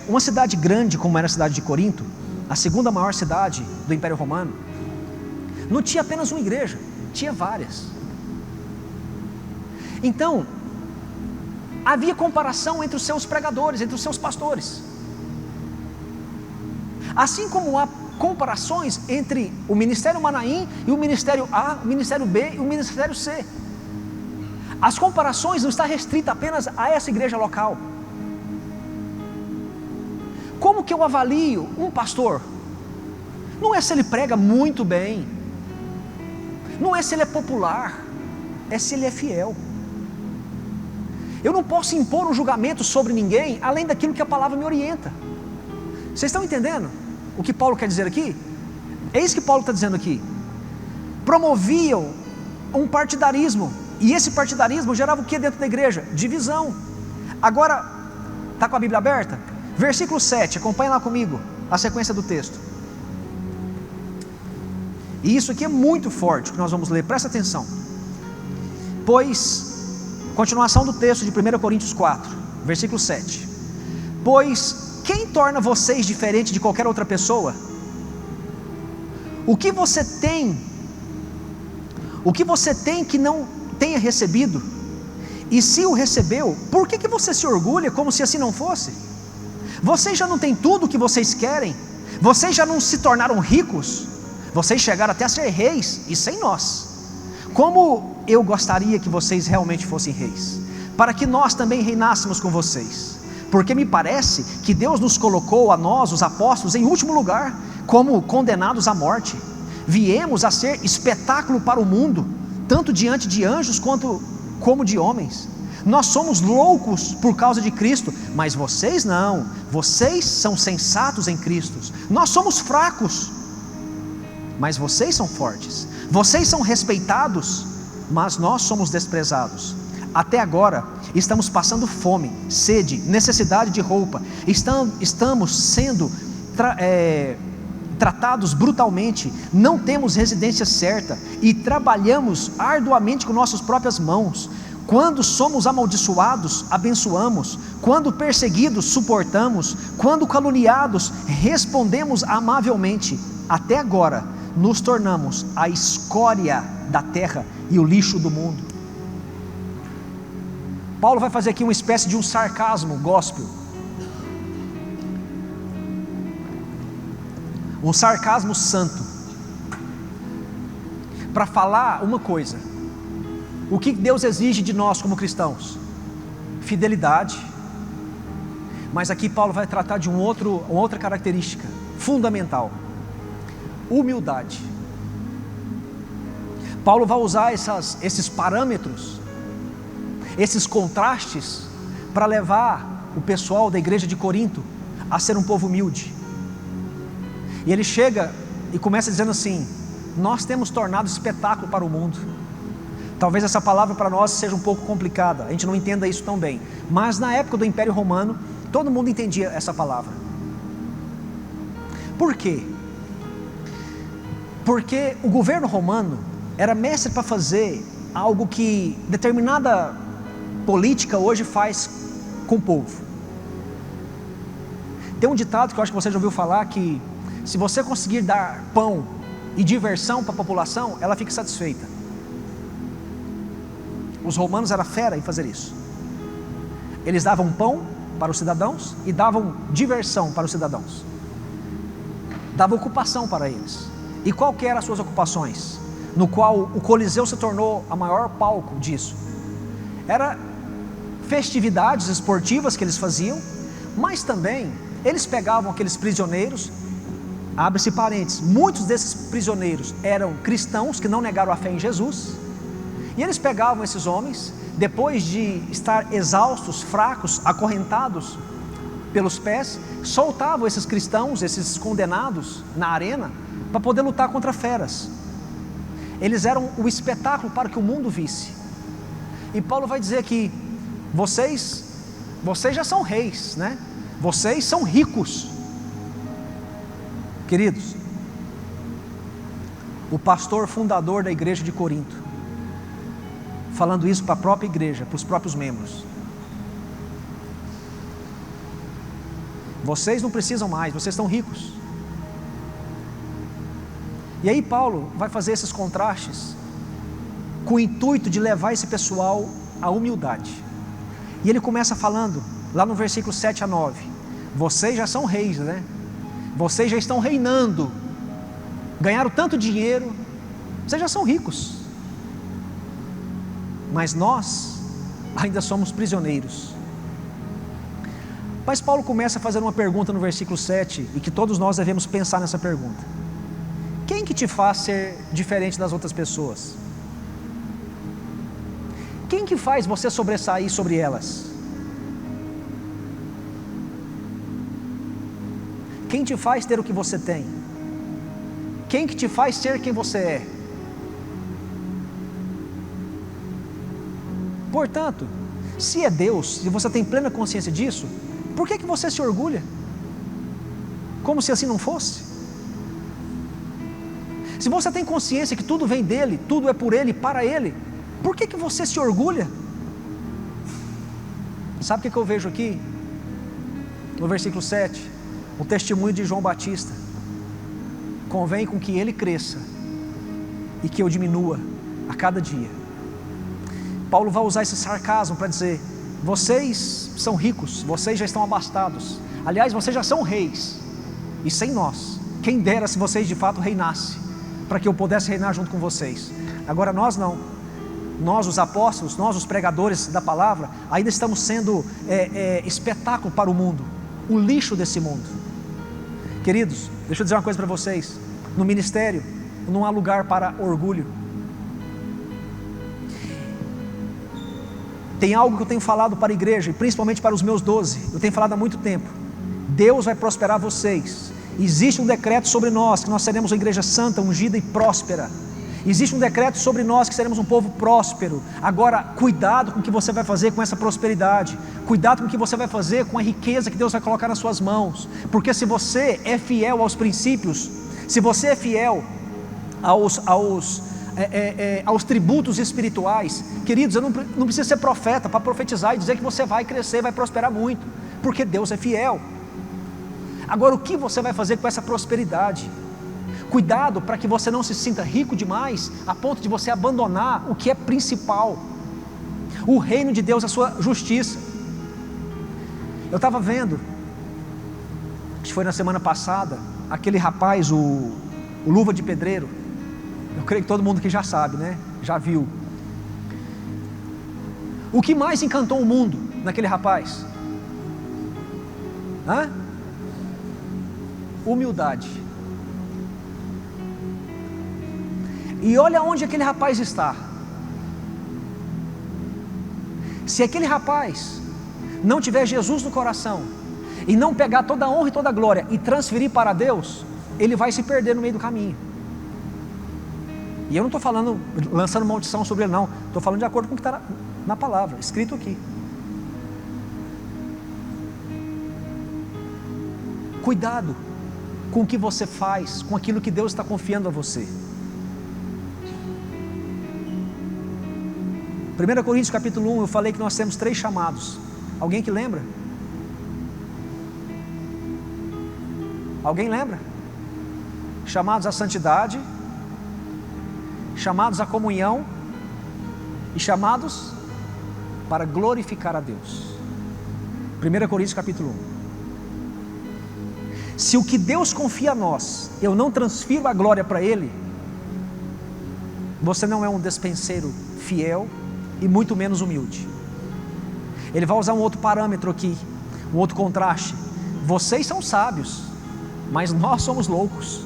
F: Uma cidade grande como era a cidade de Corinto, a segunda maior cidade do Império Romano, não tinha apenas uma igreja, tinha várias. Então, havia comparação entre os seus pregadores, entre os seus pastores. Assim como há comparações entre o ministério Manaim e o ministério A, o ministério B e o ministério C. As comparações não estão restritas apenas a essa igreja local. Como que eu avalio um pastor? Não é se ele prega muito bem, não é se ele é popular, é se ele é fiel. Eu não posso impor um julgamento sobre ninguém além daquilo que a palavra me orienta. Vocês estão entendendo o que Paulo quer dizer aqui? É isso que Paulo está dizendo aqui. Promoviam um partidarismo, e esse partidarismo gerava o que dentro da igreja? Divisão. Agora, está com a Bíblia aberta? Versículo 7, acompanha lá comigo a sequência do texto. E isso aqui é muito forte, o que nós vamos ler, presta atenção. Continuação do texto de 1 Coríntios 4, versículo 7. Pois quem torna vocês diferente de qualquer outra pessoa? O que você tem que não tenha recebido? E se o recebeu, por que você se orgulha como se assim não fosse? Vocês já não têm tudo o que vocês querem? Vocês já não se tornaram ricos? Vocês chegaram até a ser reis, e sem nós. Como eu gostaria que vocês realmente fossem reis, para que nós também reinássemos com vocês. Porque me parece que Deus nos colocou a nós, os apóstolos, em último lugar, como condenados à morte. Viemos a ser espetáculo para o mundo, tanto diante de anjos como de homens. Nós somos loucos por causa de Cristo, mas vocês não. Vocês são sensatos em Cristo. Nós somos fracos, mas vocês são fortes. Vocês são respeitados, mas nós somos desprezados. Até agora estamos passando fome, sede, necessidade de roupa. Estamos sendo tratados brutalmente. Não temos residência certa e trabalhamos arduamente com nossas próprias mãos. Quando somos amaldiçoados, abençoamos. Quando perseguidos, suportamos. Quando caluniados, respondemos amavelmente. Até agora nos tornamos a escória da terra e o lixo do mundo. Paulo vai fazer aqui uma espécie de um sarcasmo gospel, um sarcasmo santo, para falar uma coisa: o que Deus exige de nós como cristãos? Fidelidade. Mas aqui Paulo vai tratar de uma outra característica fundamental: humildade. Paulo vai usar esses parâmetros, esses contrastes, para levar o pessoal da igreja de Corinto a ser um povo humilde. E ele chega e começa dizendo assim: nós temos tornado espetáculo para o mundo. Talvez essa palavra para nós seja um pouco complicada, a gente não entenda isso tão bem, mas na época do Império Romano, todo mundo entendia essa palavra. Por quê? Porque o governo romano era mestre para fazer algo que determinada política hoje faz com o povo. Tem um ditado que eu acho que você já ouviu falar, que se você conseguir dar pão e diversão para a população, ela fica satisfeita. Os romanos eram fera em fazer isso. Eles davam pão para os cidadãos e davam diversão para os cidadãos, davam ocupação para eles. E qual que eram as suas ocupações? No qual o Coliseu se tornou a maior palco disso. Era festividades esportivas que eles faziam, mas também eles pegavam aqueles prisioneiros, abre-se parênteses, muitos desses prisioneiros eram cristãos que não negaram a fé em Jesus, E eles pegavam esses homens, depois de estar exaustos, fracos, acorrentados pelos pés, soltavam esses cristãos, esses condenados na arena, para poder lutar contra feras. Eles eram o espetáculo para que o mundo visse. E Paulo vai dizer que vocês já são reis, né? Vocês são ricos. Queridos, o pastor fundador da igreja de Corinto, falando isso para a própria igreja, para os próprios membros. Vocês não precisam mais, vocês estão ricos. E aí Paulo vai fazer esses contrastes com o intuito de levar esse pessoal à humildade. E ele começa falando, lá no versículo 7 a 9, vocês já são reis, né? Vocês já estão reinando, ganharam tanto dinheiro, vocês já são ricos. Mas nós ainda somos prisioneiros. Mas Paulo começa a fazer uma pergunta no versículo 7, e que todos nós devemos pensar nessa pergunta: quem que te faz ser diferente das outras pessoas? Quem que faz você sobressair sobre elas? Quem te faz ter o que você tem? Quem que te faz ser quem você é? Portanto, se é Deus, se você tem plena consciência disso, por que você se orgulha? Como se assim não fosse? Se você tem consciência que tudo vem dele, tudo é por ele, para ele, por que você se orgulha? Sabe o que eu vejo aqui? No versículo 7, o testemunho de João Batista: convém com que ele cresça e que eu diminua a cada dia. Paulo vai usar esse sarcasmo para dizer: vocês são ricos, vocês já estão abastados, aliás, vocês já são reis, e sem nós, quem dera se vocês de fato reinassem, para que eu pudesse reinar junto com vocês. Agora nós não, nós os apóstolos, nós os pregadores da palavra, ainda estamos sendo espetáculo para o mundo, o lixo desse mundo. Queridos, deixa eu dizer uma coisa para vocês: no ministério não há lugar para orgulho. Tem algo que eu tenho falado para a igreja, e principalmente para os meus 12, eu tenho falado há muito tempo: Deus vai prosperar vocês. Existe um decreto sobre nós, que nós seremos uma igreja santa, ungida e próspera. Existe um decreto sobre nós, que seremos um povo próspero. Agora, cuidado com o que você vai fazer com essa prosperidade. Cuidado com o que você vai fazer com a riqueza que Deus vai colocar nas suas mãos. Porque se você é fiel aos princípios, se você é fiel aos tributos espirituais, queridos, eu não preciso ser profeta para profetizar e dizer que você vai crescer, vai prosperar muito, porque Deus é fiel. Agora, o que você vai fazer com essa prosperidade? Cuidado para que você não se sinta rico demais a ponto de você abandonar o que é principal: o reino de Deus, a sua justiça. Eu estava vendo, acho que foi na semana passada, aquele rapaz, o Luva de Pedreiro. Eu creio que todo mundo que já sabe, né? Já viu. O que mais encantou o mundo naquele rapaz? Humildade. E olha onde aquele rapaz está. Se aquele rapaz não tiver Jesus no coração, e não pegar toda a honra e toda a glória e transferir para Deus, ele vai se perder no meio do caminho. E eu não estou falando, lançando maldição sobre ele, não. Estou falando de acordo com o que está na palavra, escrito aqui. Cuidado com o que você faz, com aquilo que Deus está confiando a você. 1 Coríntios capítulo 1, eu falei que nós temos 3 chamados. Alguém que lembra? Alguém lembra? Chamados à santidade, chamados à comunhão e chamados para glorificar a Deus. 1 Coríntios capítulo 1. Se o que Deus confia a nós, eu não transfiro a glória para Ele, você não é um despenseiro fiel e muito menos humilde. Ele vai usar um outro parâmetro aqui, um outro contraste: vocês são sábios, mas nós somos loucos.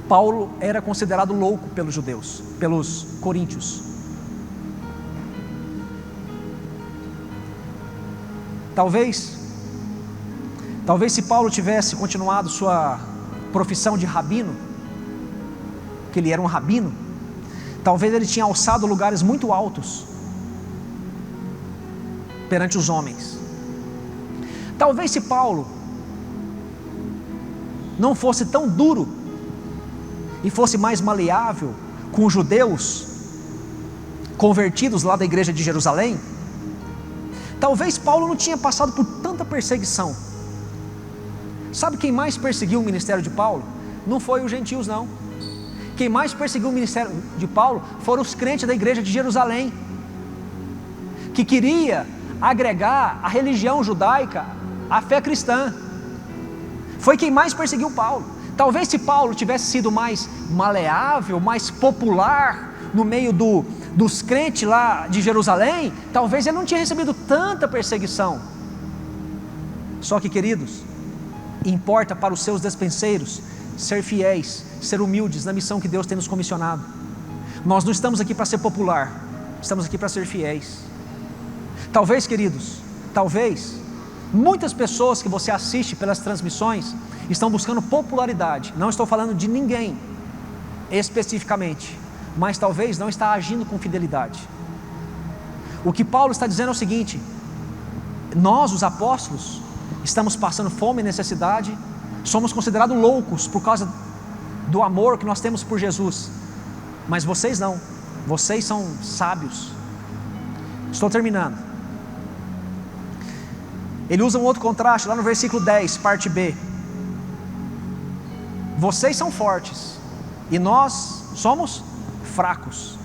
F: Paulo era considerado louco pelos judeus, pelos coríntios. Talvez se Paulo tivesse continuado sua profissão de rabino, que ele era um rabino, talvez ele tinha alçado lugares muito altos perante os homens. Talvez se Paulo não fosse tão duro e fosse mais maleável com os judeus convertidos lá da igreja de Jerusalém, talvez Paulo não tinha passado por tanta perseguição. Sabe quem mais perseguiu o ministério de Paulo? Não foi os gentios, não. Quem mais perseguiu o ministério de Paulo foram os crentes da igreja de Jerusalém, que queria agregar a religião judaica à fé cristã. Foi quem mais perseguiu Paulo. Talvez se Paulo tivesse sido mais maleável, mais popular no meio dos crentes lá de Jerusalém, talvez ele não tinha recebido tanta perseguição. Só que, queridos, importa para os seus despenseiros ser fiéis, ser humildes na missão que Deus tem nos comissionado. Nós não estamos aqui para ser popular, estamos aqui para ser fiéis. Talvez, queridos, muitas pessoas que você assiste pelas transmissões estão buscando popularidade. Não estou falando de ninguém especificamente, mas talvez não está agindo com fidelidade. O que Paulo está dizendo é o seguinte: nós, os apóstolos, estamos passando fome e necessidade, somos considerados loucos por causa do amor que nós temos por Jesus, mas vocês não, vocês são sábios. Estou terminando. Ele usa um outro contraste lá no versículo 10, parte B. Vocês são fortes e nós somos fracos.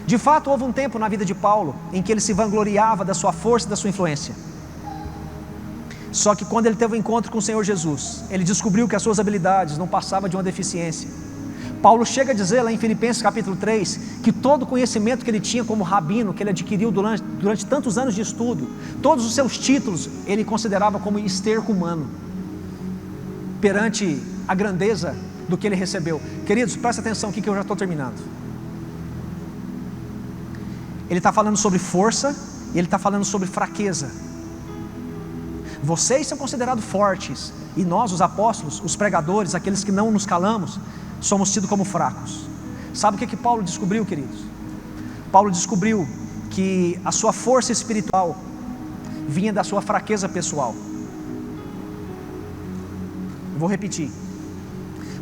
F: De fato, houve um tempo na vida de Paulo em que ele se vangloriava da sua força e da sua influência. Só que quando ele teve um encontro com o Senhor Jesus, ele descobriu que as suas habilidades não passavam de uma deficiência. Paulo chega a dizer lá em Filipenses capítulo 3, que todo o conhecimento que ele tinha como rabino, que ele adquiriu durante tantos anos de estudo, todos os seus títulos, ele considerava como esterco humano, perante a grandeza do que ele recebeu. Queridos, presta atenção aqui que eu já estou terminando. Ele está falando sobre força, e ele está falando sobre fraqueza. Vocês são considerados fortes, e nós, os apóstolos, os pregadores, aqueles que não nos calamos, somos tidos como fracos. Sabe o que Paulo descobriu, queridos? Paulo descobriu que a sua força espiritual vinha da sua fraqueza pessoal. Eu vou repetir.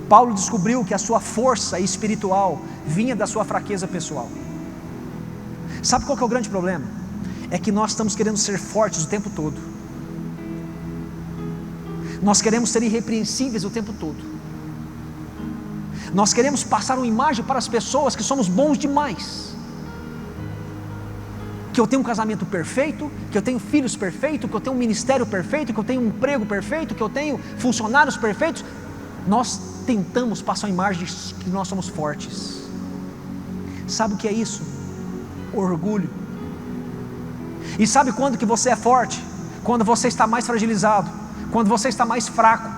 F: Paulo descobriu que a sua força espiritual vinha da sua fraqueza pessoal. Sabe qual que é o grande problema? É que nós estamos querendo ser fortes o tempo todo. Nós queremos ser irrepreensíveis o tempo todo. Nós queremos passar uma imagem para as pessoas que somos bons demais, que eu tenho um casamento perfeito, que eu tenho filhos perfeitos, que eu tenho um ministério perfeito, que eu tenho um emprego perfeito, que eu tenho funcionários perfeitos. Nós tentamos passar uma imagem de que nós somos fortes. Sabe o que é isso? Orgulho. E sabe quando que você é forte? Quando você está mais fragilizado, quando você está mais fraco.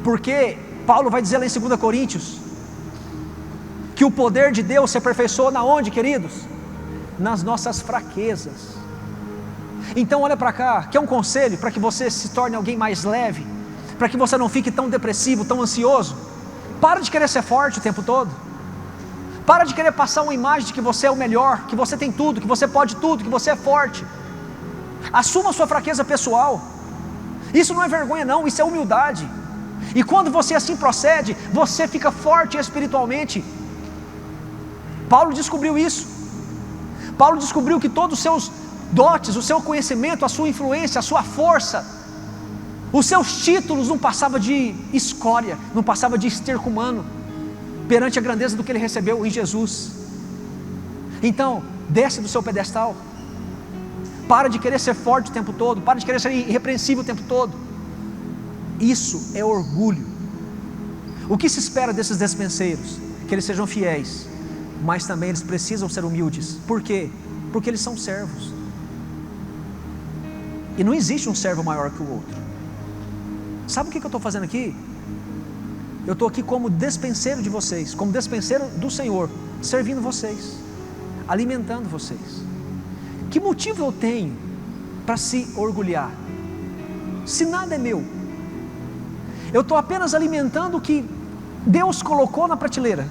F: Porque Paulo vai dizer lá em 2 Coríntios que o poder de Deus se aperfeiçoa na onde, queridos? Nas nossas fraquezas. Então olha para cá, quer um conselho para que você se torne alguém mais leve, para que você não fique tão depressivo, tão ansioso? Para de querer ser forte o tempo todo. Para de querer passar uma imagem de que você é o melhor, que você tem tudo, que você pode tudo, que você é forte. Assuma a sua fraqueza pessoal. Isso não é vergonha não, isso é humildade. E quando você assim procede, você fica forte espiritualmente. Paulo descobriu isso. Paulo descobriu que todos os seus dotes, o seu conhecimento, a sua influência, a sua força, os seus títulos não passavam de escória, não passavam de esterco humano, perante a grandeza do que ele recebeu em Jesus. Então, desce do seu pedestal. Para de querer ser forte o tempo todo, para de querer ser irrepreensível o tempo todo. Isso é orgulho. O que se espera desses despenseiros? Que eles sejam fiéis, mas também eles precisam ser humildes. Por quê? Porque eles são servos. E não existe um servo maior que o outro. Sabe o que eu estou fazendo aqui? Eu estou aqui como despenseiro de vocês, como despenseiro do Senhor, servindo vocês, alimentando vocês. Que motivo eu tenho para se orgulhar. Se nada é meu, eu estou apenas alimentando o que Deus colocou na prateleira.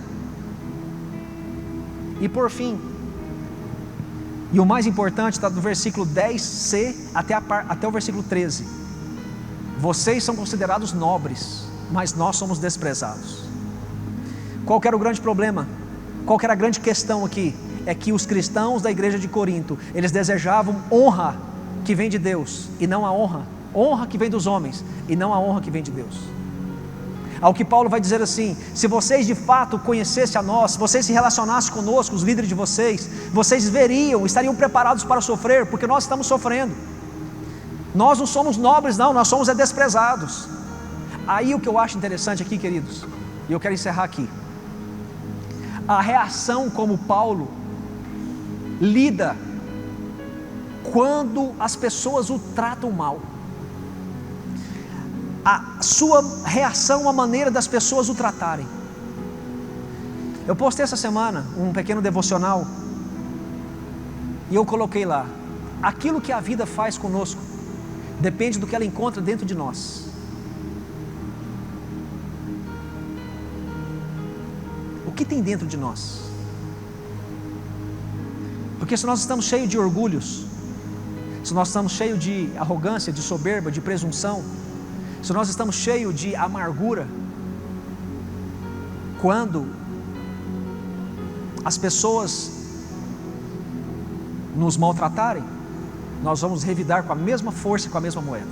F: E por fim, e o mais importante está do versículo 10c até o versículo 13. Vocês são considerados nobres, mas nós somos desprezados. Qual que era o grande problema? Qual que era a grande questão aqui? É que os cristãos da igreja de Corinto, eles desejavam honra que vem de Deus, e não a honra que vem dos homens, e não a honra que vem de Deus. Ao que Paulo vai dizer assim: se vocês de fato conhecessem a nós, se vocês se relacionassem conosco, os líderes de vocês, vocês veriam, estariam preparados para sofrer, porque nós estamos sofrendo. Nós não somos nobres não, nós somos desprezados. Aí o que eu acho interessante aqui, queridos, e eu quero encerrar aqui, a reação como Paulo lida quando as pessoas o tratam mal. A sua reação, a maneira das pessoas o tratarem. Eu postei essa semana um pequeno devocional e eu coloquei lá: aquilo que a vida faz conosco depende do que ela encontra dentro de nós. O que tem dentro de nós? Porque se nós estamos cheios de orgulhos, se nós estamos cheios de arrogância, de soberba, de presunção, se nós estamos cheios de amargura, quando as pessoas nos maltratarem, nós vamos revidar com a mesma força, com a mesma moeda.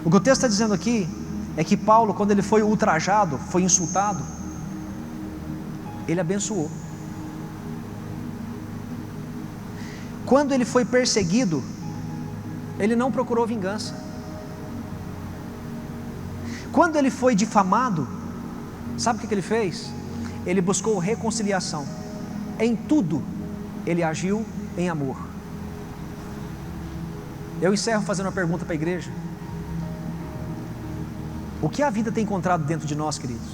F: O que o texto está dizendo aqui é que Paulo, quando ele foi ultrajado, foi insultado, ele abençoou. Quando ele foi perseguido, ele não procurou vingança. Quando ele foi difamado, sabe o que ele fez? Ele buscou reconciliação. Em tudo, ele agiu em amor. Eu encerro fazendo uma pergunta para a igreja: o que a vida tem encontrado dentro de nós, queridos?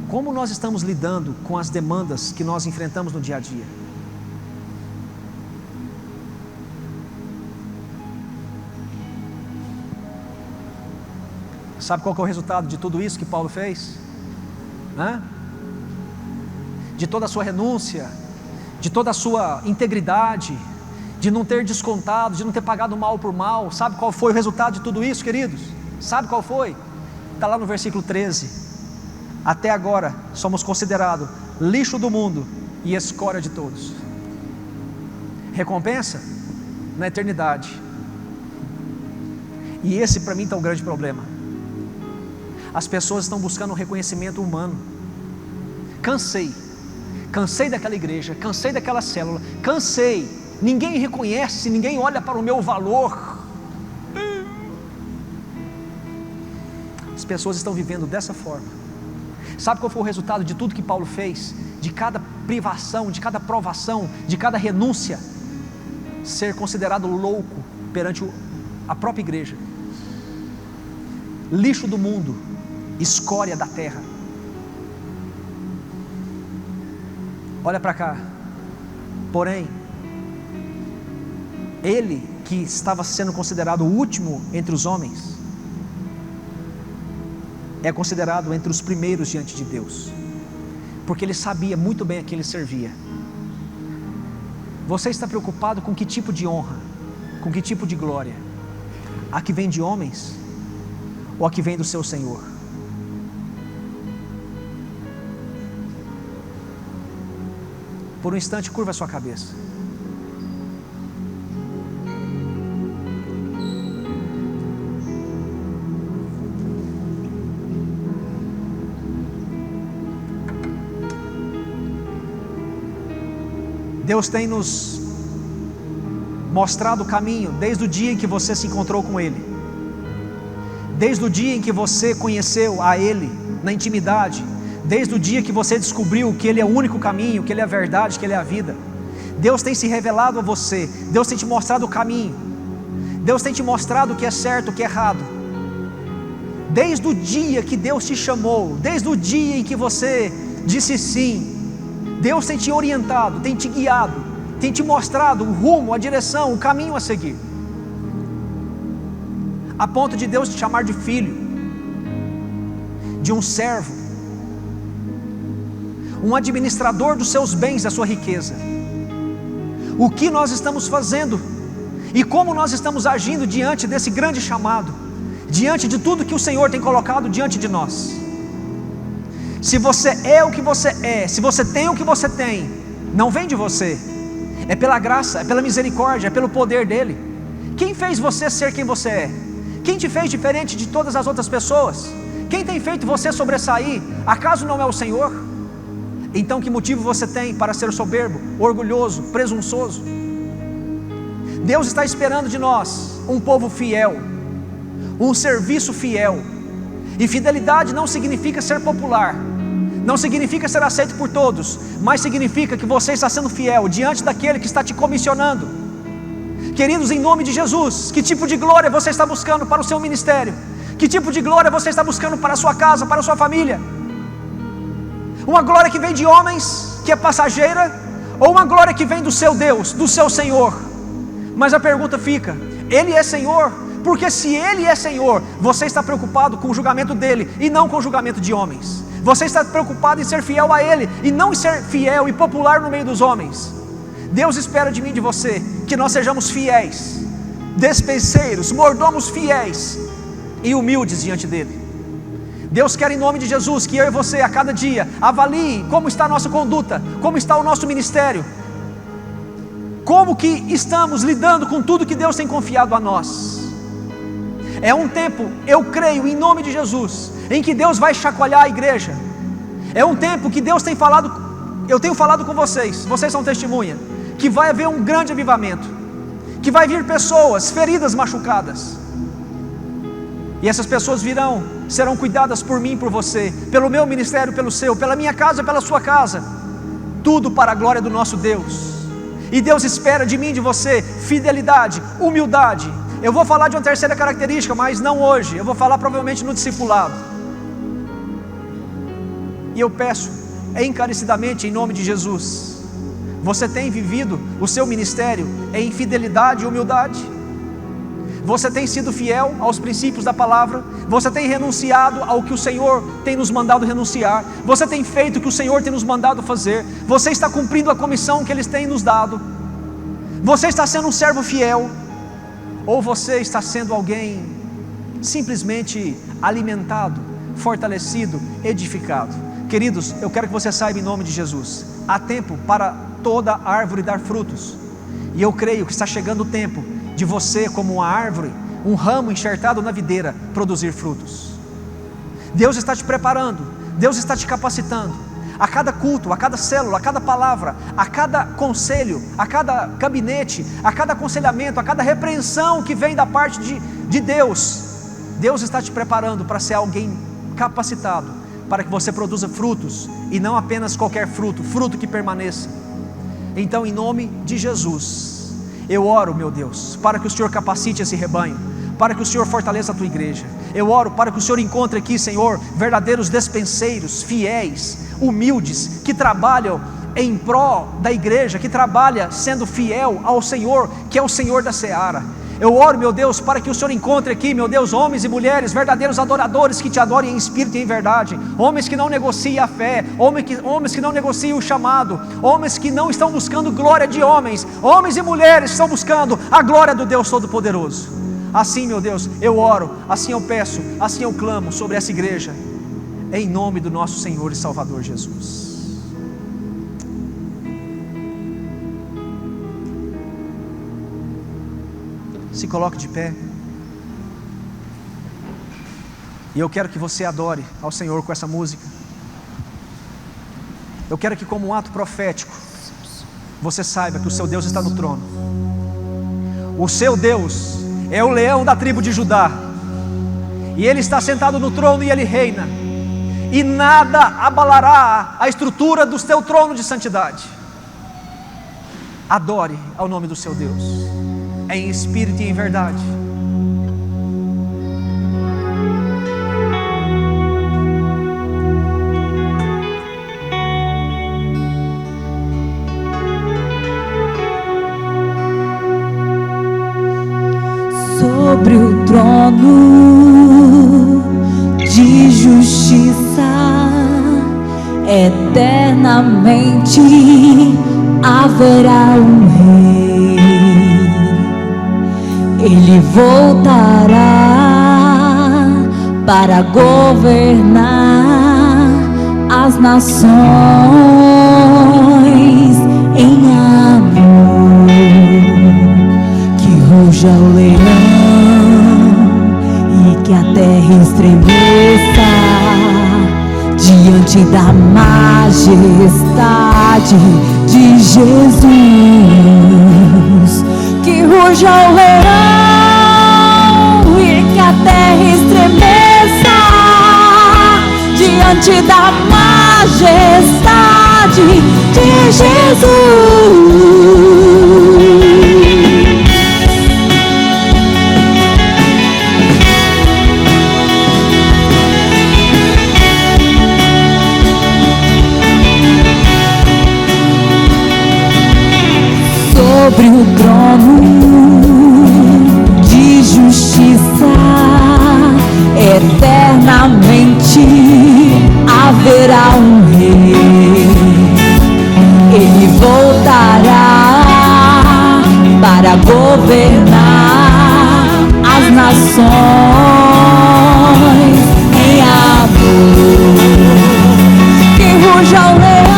F: Como nós estamos lidando com as demandas que nós enfrentamos no dia a dia? Sabe qual que é o resultado de tudo isso que Paulo fez? De toda a sua renúncia, de toda a sua integridade, de não ter descontado, de não ter pagado mal por mal. Sabe qual foi o resultado de tudo isso, queridos? Sabe qual foi? Está lá no versículo 13. Até agora somos considerados lixo do mundo e escória de todos. Recompensa? Na eternidade. E esse para mim está um grande problema. As pessoas estão buscando um reconhecimento humano. Cansei daquela igreja, cansei daquela célula, cansei. Ninguém reconhece, ninguém olha para o meu valor. As pessoas estão vivendo dessa forma. Sabe qual foi o resultado de tudo que Paulo fez? De cada privação, de cada provação, de cada renúncia, ser considerado louco perante a própria igreja. Lixo do mundo, escória da terra. Olha para cá. Porém, ele que estava sendo considerado o último entre os homens, é considerado entre os primeiros diante de Deus, porque ele sabia muito bem a quem ele servia. Você está preocupado com que tipo de honra, com que tipo de glória? A que vem de homens ou a que vem do seu Senhor? Por um instante, curva a sua cabeça. Deus tem nos mostrado o caminho desde o dia em que você se encontrou com Ele, desde o dia em que você conheceu a Ele na intimidade, desde o dia que você descobriu que Ele é o único caminho, que Ele é a verdade, que Ele é a vida. Deus tem se revelado a você, Deus tem te mostrado o caminho, Deus tem te mostrado o que é certo, o que é errado. Desde o dia que Deus te chamou, desde o dia em que você disse sim, Deus tem te orientado, tem te guiado, tem te mostrado o rumo, a direção, o caminho a seguir, a ponto de Deus te chamar de filho, de um servo, um administrador dos seus bens, da sua riqueza. O que nós estamos fazendo e como nós estamos agindo diante desse grande chamado, diante de tudo que o Senhor tem colocado diante de nós. Se você é o que você é, se você tem o que você tem, não vem de você, é pela graça, é pela misericórdia, é pelo poder dele. Quem fez você ser quem você é? Quem te fez diferente de todas as outras pessoas? Quem tem feito você sobressair? Acaso não é o Senhor? Então que motivo você tem para ser soberbo, orgulhoso, presunçoso? Deus está esperando de nós um povo fiel, um serviço fiel. E fidelidade não significa ser popular, não significa ser aceito por todos, mas significa que você está sendo fiel diante daquele que está te comissionando. Queridos, em nome de Jesus, que tipo de glória você está buscando para o seu ministério? Que tipo de glória você está buscando para a sua casa, para a sua família? Uma glória que vem de homens, que é passageira, ou uma glória que vem do seu Deus, do seu Senhor? Mas a pergunta fica: Ele é Senhor? Porque se Ele é Senhor, você está preocupado com o julgamento dEle e não com o julgamento de homens. Você está preocupado em ser fiel a Ele e não em ser fiel e popular no meio dos homens. Deus espera de mim e de você que nós sejamos fiéis, despenseiros, mordomos fiéis e humildes diante dEle. Deus quer, em nome de Jesus, que eu e você a cada dia avalie como está a nossa conduta, como está o nosso ministério, como que estamos lidando com tudo que Deus tem confiado a nós. É um tempo, eu creio, em nome de Jesus, em que Deus vai chacoalhar a igreja. É um tempo que Deus tem falado, eu tenho falado com vocês, vocês são testemunha, que vai haver um grande avivamento, que vai vir pessoas feridas, machucadas, e essas pessoas virão, serão cuidadas por mim, por você, pelo meu ministério, pelo seu, pela minha casa, pela sua casa, tudo para a glória do nosso Deus. E Deus espera de mim e de você fidelidade, humildade. Eu vou falar de uma terceira característica, mas não hoje, eu vou falar provavelmente no discipulado. E eu peço encarecidamente, em nome de Jesus, você tem vivido o seu ministério em fidelidade e humildade? Você tem sido fiel aos princípios da palavra? Você tem renunciado ao que o Senhor tem nos mandado renunciar? Você tem feito o que o Senhor tem nos mandado fazer? Você está cumprindo a comissão que Ele tem nos dado? Você está sendo um servo fiel? Ou você está sendo alguém simplesmente alimentado, fortalecido, edificado? Queridos, eu quero que você saiba, em nome de Jesus, há tempo para toda árvore dar frutos. E eu creio que está chegando o tempo de você, como uma árvore, um ramo enxertado na videira, produzir frutos. Deus está te preparando, Deus está te capacitando. A cada culto, a cada célula, a cada palavra, a cada conselho, a cada gabinete, a cada aconselhamento, a cada repreensão que vem da parte de Deus, Deus está te preparando para ser alguém capacitado, para que você produza frutos, e não apenas qualquer fruto, fruto que permaneça. Então, em nome de Jesus, eu oro, meu Deus, para que o Senhor capacite esse rebanho, para que o Senhor fortaleça a tua igreja. Eu oro para que o Senhor encontre aqui, Senhor, verdadeiros despenseiros, fiéis, humildes, que trabalham em pró da igreja, que trabalha sendo fiel ao Senhor, que é o Senhor da seara. Eu oro, meu Deus, para que o Senhor encontre aqui, meu Deus, homens e mulheres, verdadeiros adoradores, que te adorem em espírito e em verdade, homens que não negociem a fé, homens que não negociem o chamado, homens que não estão buscando glória de homens, homens e mulheres que estão buscando a glória do Deus Todo-Poderoso. Assim, meu Deus, eu oro, assim eu peço, assim eu clamo sobre essa igreja, em nome do nosso Senhor e Salvador Jesus. Se coloque de pé. E eu quero que você adore ao Senhor com essa música. Eu quero que, como um ato profético, você saiba que o seu Deus está no trono. O seu Deus é o leão da tribo de Judá, e Ele está sentado no trono e Ele reina, e nada abalará a estrutura do seu trono de santidade. Adore ao nome do seu Deus, em espírito e em verdade.
B: trono de justiça, eternamente haverá um rei. Ele voltará para governar as nações em amor. Que ruja o leão e que a terra estremeça diante da majestade de Jesus. Que ruja o leão e que a terra estremeça diante da majestade de Jesus. Sobre o trono de justiça, eternamente haverá um rei. Ele voltará para governar as nações em amor. Que ruja o leão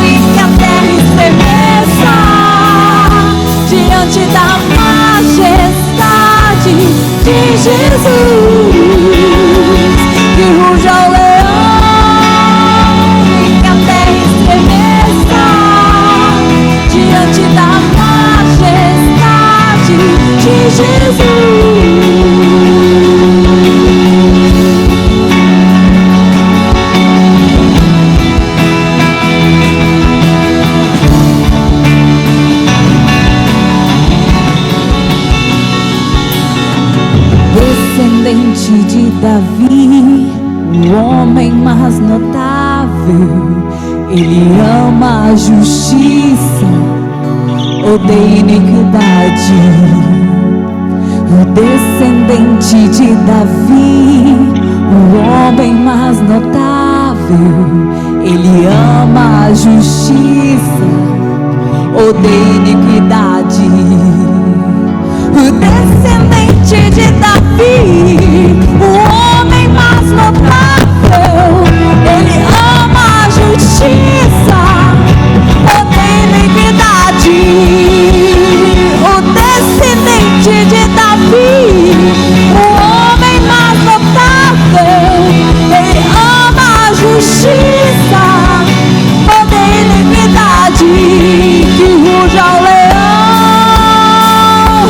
B: e que a terra estremeça diante da majestade de Jesus. Que ruja o leão e que a terra estremeça diante da majestade de Jesus. Descendente de Davi, o homem mais notável, ele ama a justiça, odeia iniquidade. O descendente de Davi, o homem mais notável, ele ama a justiça, odeia iniquidade. O descendente de Davi, o homem mais notável, ele ama a justiça, odeia iniquidade. O descendente de Davi, o homem mais notável, ele ama a justiça, odeia iniquidade. Que ruja o leão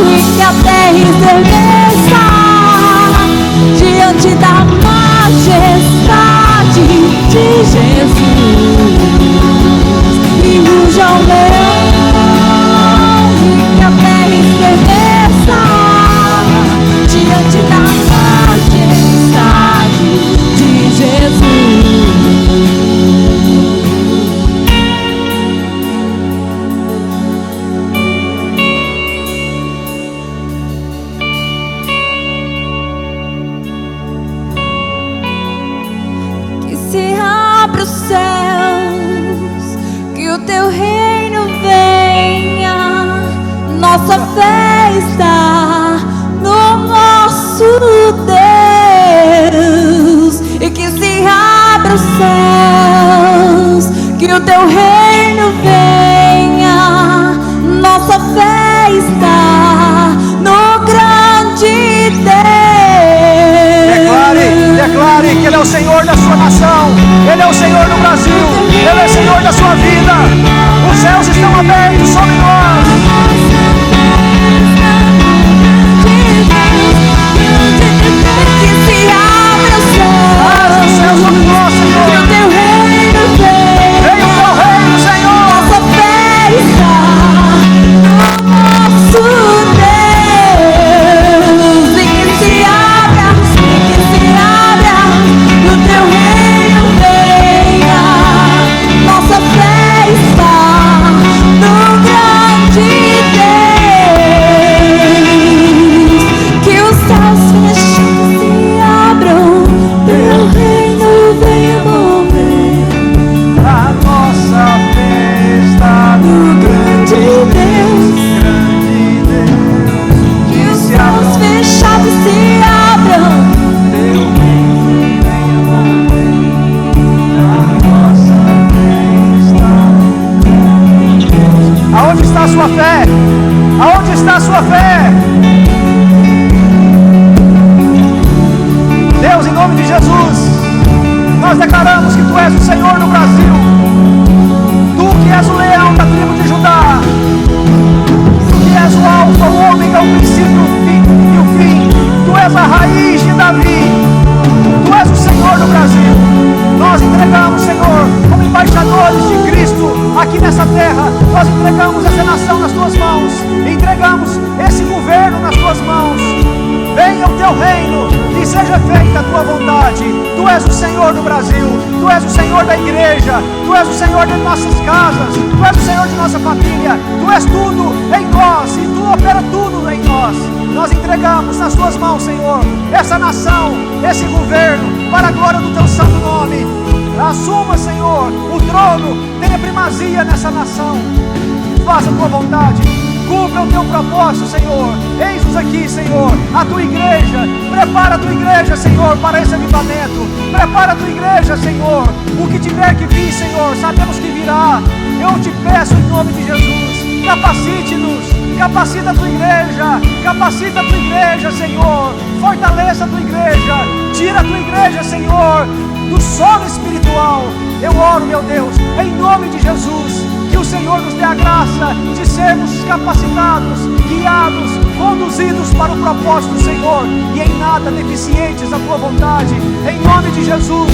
B: e que a terra estremeça diante da majestade de Jesus. Que ruja o leão e que a terra estremeça diante da majestade de Jesus. Os céus, que o teu reino venha, nossa fé está no nosso Deus, e que se abra os céus, que o teu reino venha, nossa fé está no grande Deus.
F: Declare que Ele é o Senhor da sua nação, Ele é o Senhor do Brasil, Ele é o Senhor da sua vida. Os céus estão abertos sobre nós.
B: Que se abra os
F: céus sobre nós, Senhor.
B: Que o teu reino venha,
F: venha o teu reino, Senhor.
B: Nossa fé está no nosso Deus. E que se abra, que o teu reino venha. Nossa fé está no grande
F: igreja, Tu és o Senhor de nossas casas, Tu és o Senhor de nossa família, Tu és tudo em nós e Tu opera tudo em nós. Nós entregamos nas Tuas mãos, Senhor, essa nação, esse governo, para a glória do Teu santo nome. Assuma, Senhor, o trono, tenha primazia nessa nação. Faça a Tua vontade, cumpra o Teu propósito, Senhor. Eis-nos aqui, Senhor, a Tua igreja. Prepara a Tua igreja, Senhor, para esse avivamento. Prepara a Tua igreja, Senhor. O que tiver que vir, Senhor, sabemos que virá. Eu te peço em nome de Jesus, capacite-nos. Capacita a Tua igreja, capacita a Tua igreja, Senhor. Fortaleça a Tua igreja, tira a Tua igreja, Senhor, do sono espiritual. Eu oro, meu Deus, em nome de Jesus, que o Senhor nos dê a graça de sermos capacitados, guiados, conduzidos para o propósito do Senhor e em nada deficientes da Tua vontade. Em nome de Jesus,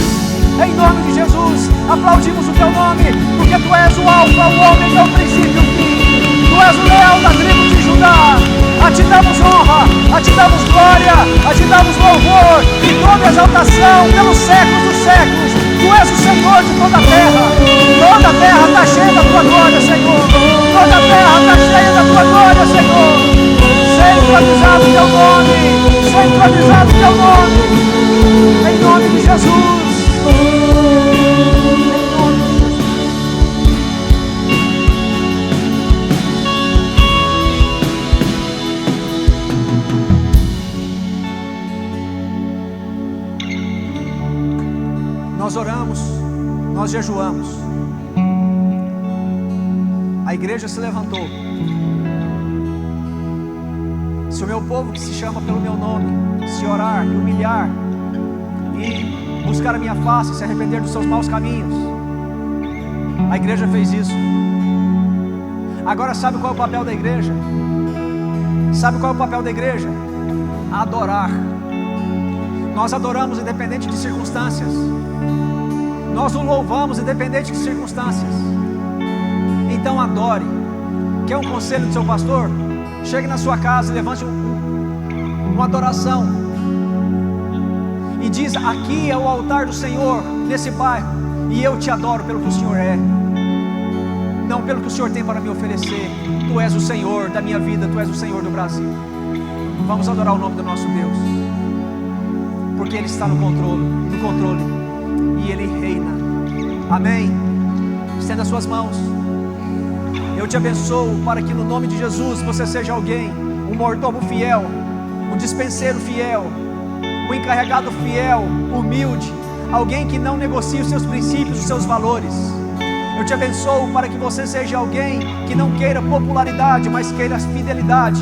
F: em nome de Jesus, aplaudimos o Teu nome, porque Tu és o Alfa, o Ômega, o princípio e o fim. Tu és o leão da tribo de Judá. A Ti damos honra, a Ti damos glória, a Ti damos louvor e toda exaltação pelos séculos dos séculos. Tu és o Senhor de toda a terra. Toda a terra está cheia da Tua glória, Senhor. Toda a terra está cheia da Tua glória, Senhor. Seja entronizado o Teu nome. Seja entronizado o Teu nome. Em nome de Jesus. Nós oramos, nós jejuamos. A igreja se levantou. Se o meu povo que se chama pelo meu nome se orar e humilhar e buscar a minha face e se arrepender dos seus maus caminhos, a igreja fez isso. Agora sabe qual é o papel da igreja? Sabe qual é o papel da igreja? Adorar. Nós adoramos independente de circunstâncias. Nós o louvamos independente de circunstâncias. Então adore. Quer um conselho do seu pastor? Chegue na sua casa e levante uma adoração e diz: aqui é o altar do Senhor nesse bairro, e eu te adoro pelo que o Senhor é, não pelo que o Senhor tem para me oferecer. Tu és o Senhor da minha vida, Tu és o Senhor do Brasil. Vamos adorar o nome do nosso Deus, porque Ele está no controle e Ele reina. Amém? Estenda as suas mãos. Eu te abençoo para que no nome de Jesus você seja alguém, um mordomo fiel, um dispenseiro fiel, um encarregado fiel, humilde, alguém que não negocie os seus princípios, os seus valores. Eu te abençoo para que você seja alguém que não queira popularidade, mas queira fidelidade.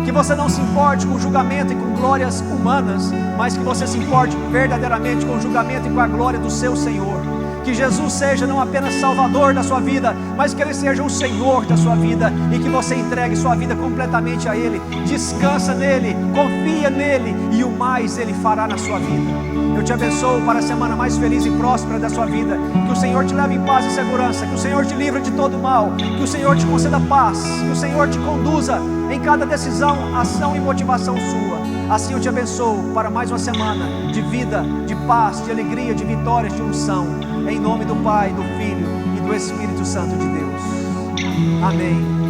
F: Que você não se importe com julgamento e com glórias humanas, mas que você se importe verdadeiramente com o julgamento e com a glória do seu Senhor. Que Jesus seja não apenas Salvador da sua vida, mas que Ele seja o Senhor da sua vida, e que você entregue sua vida completamente a Ele. Descansa nele, confia nele, e o mais Ele fará na sua vida. Eu te abençoo para a semana mais feliz e próspera da sua vida. Que o Senhor te leve em paz e segurança, que o Senhor te livre de todo mal, que o Senhor te conceda paz, que o Senhor te conduza em cada decisão, ação e motivação sua. Assim eu te abençoo para mais uma semana de vida, de paz, de alegria, de vitórias, de unção. Em nome do Pai, do Filho e do Espírito Santo de Deus. Amém.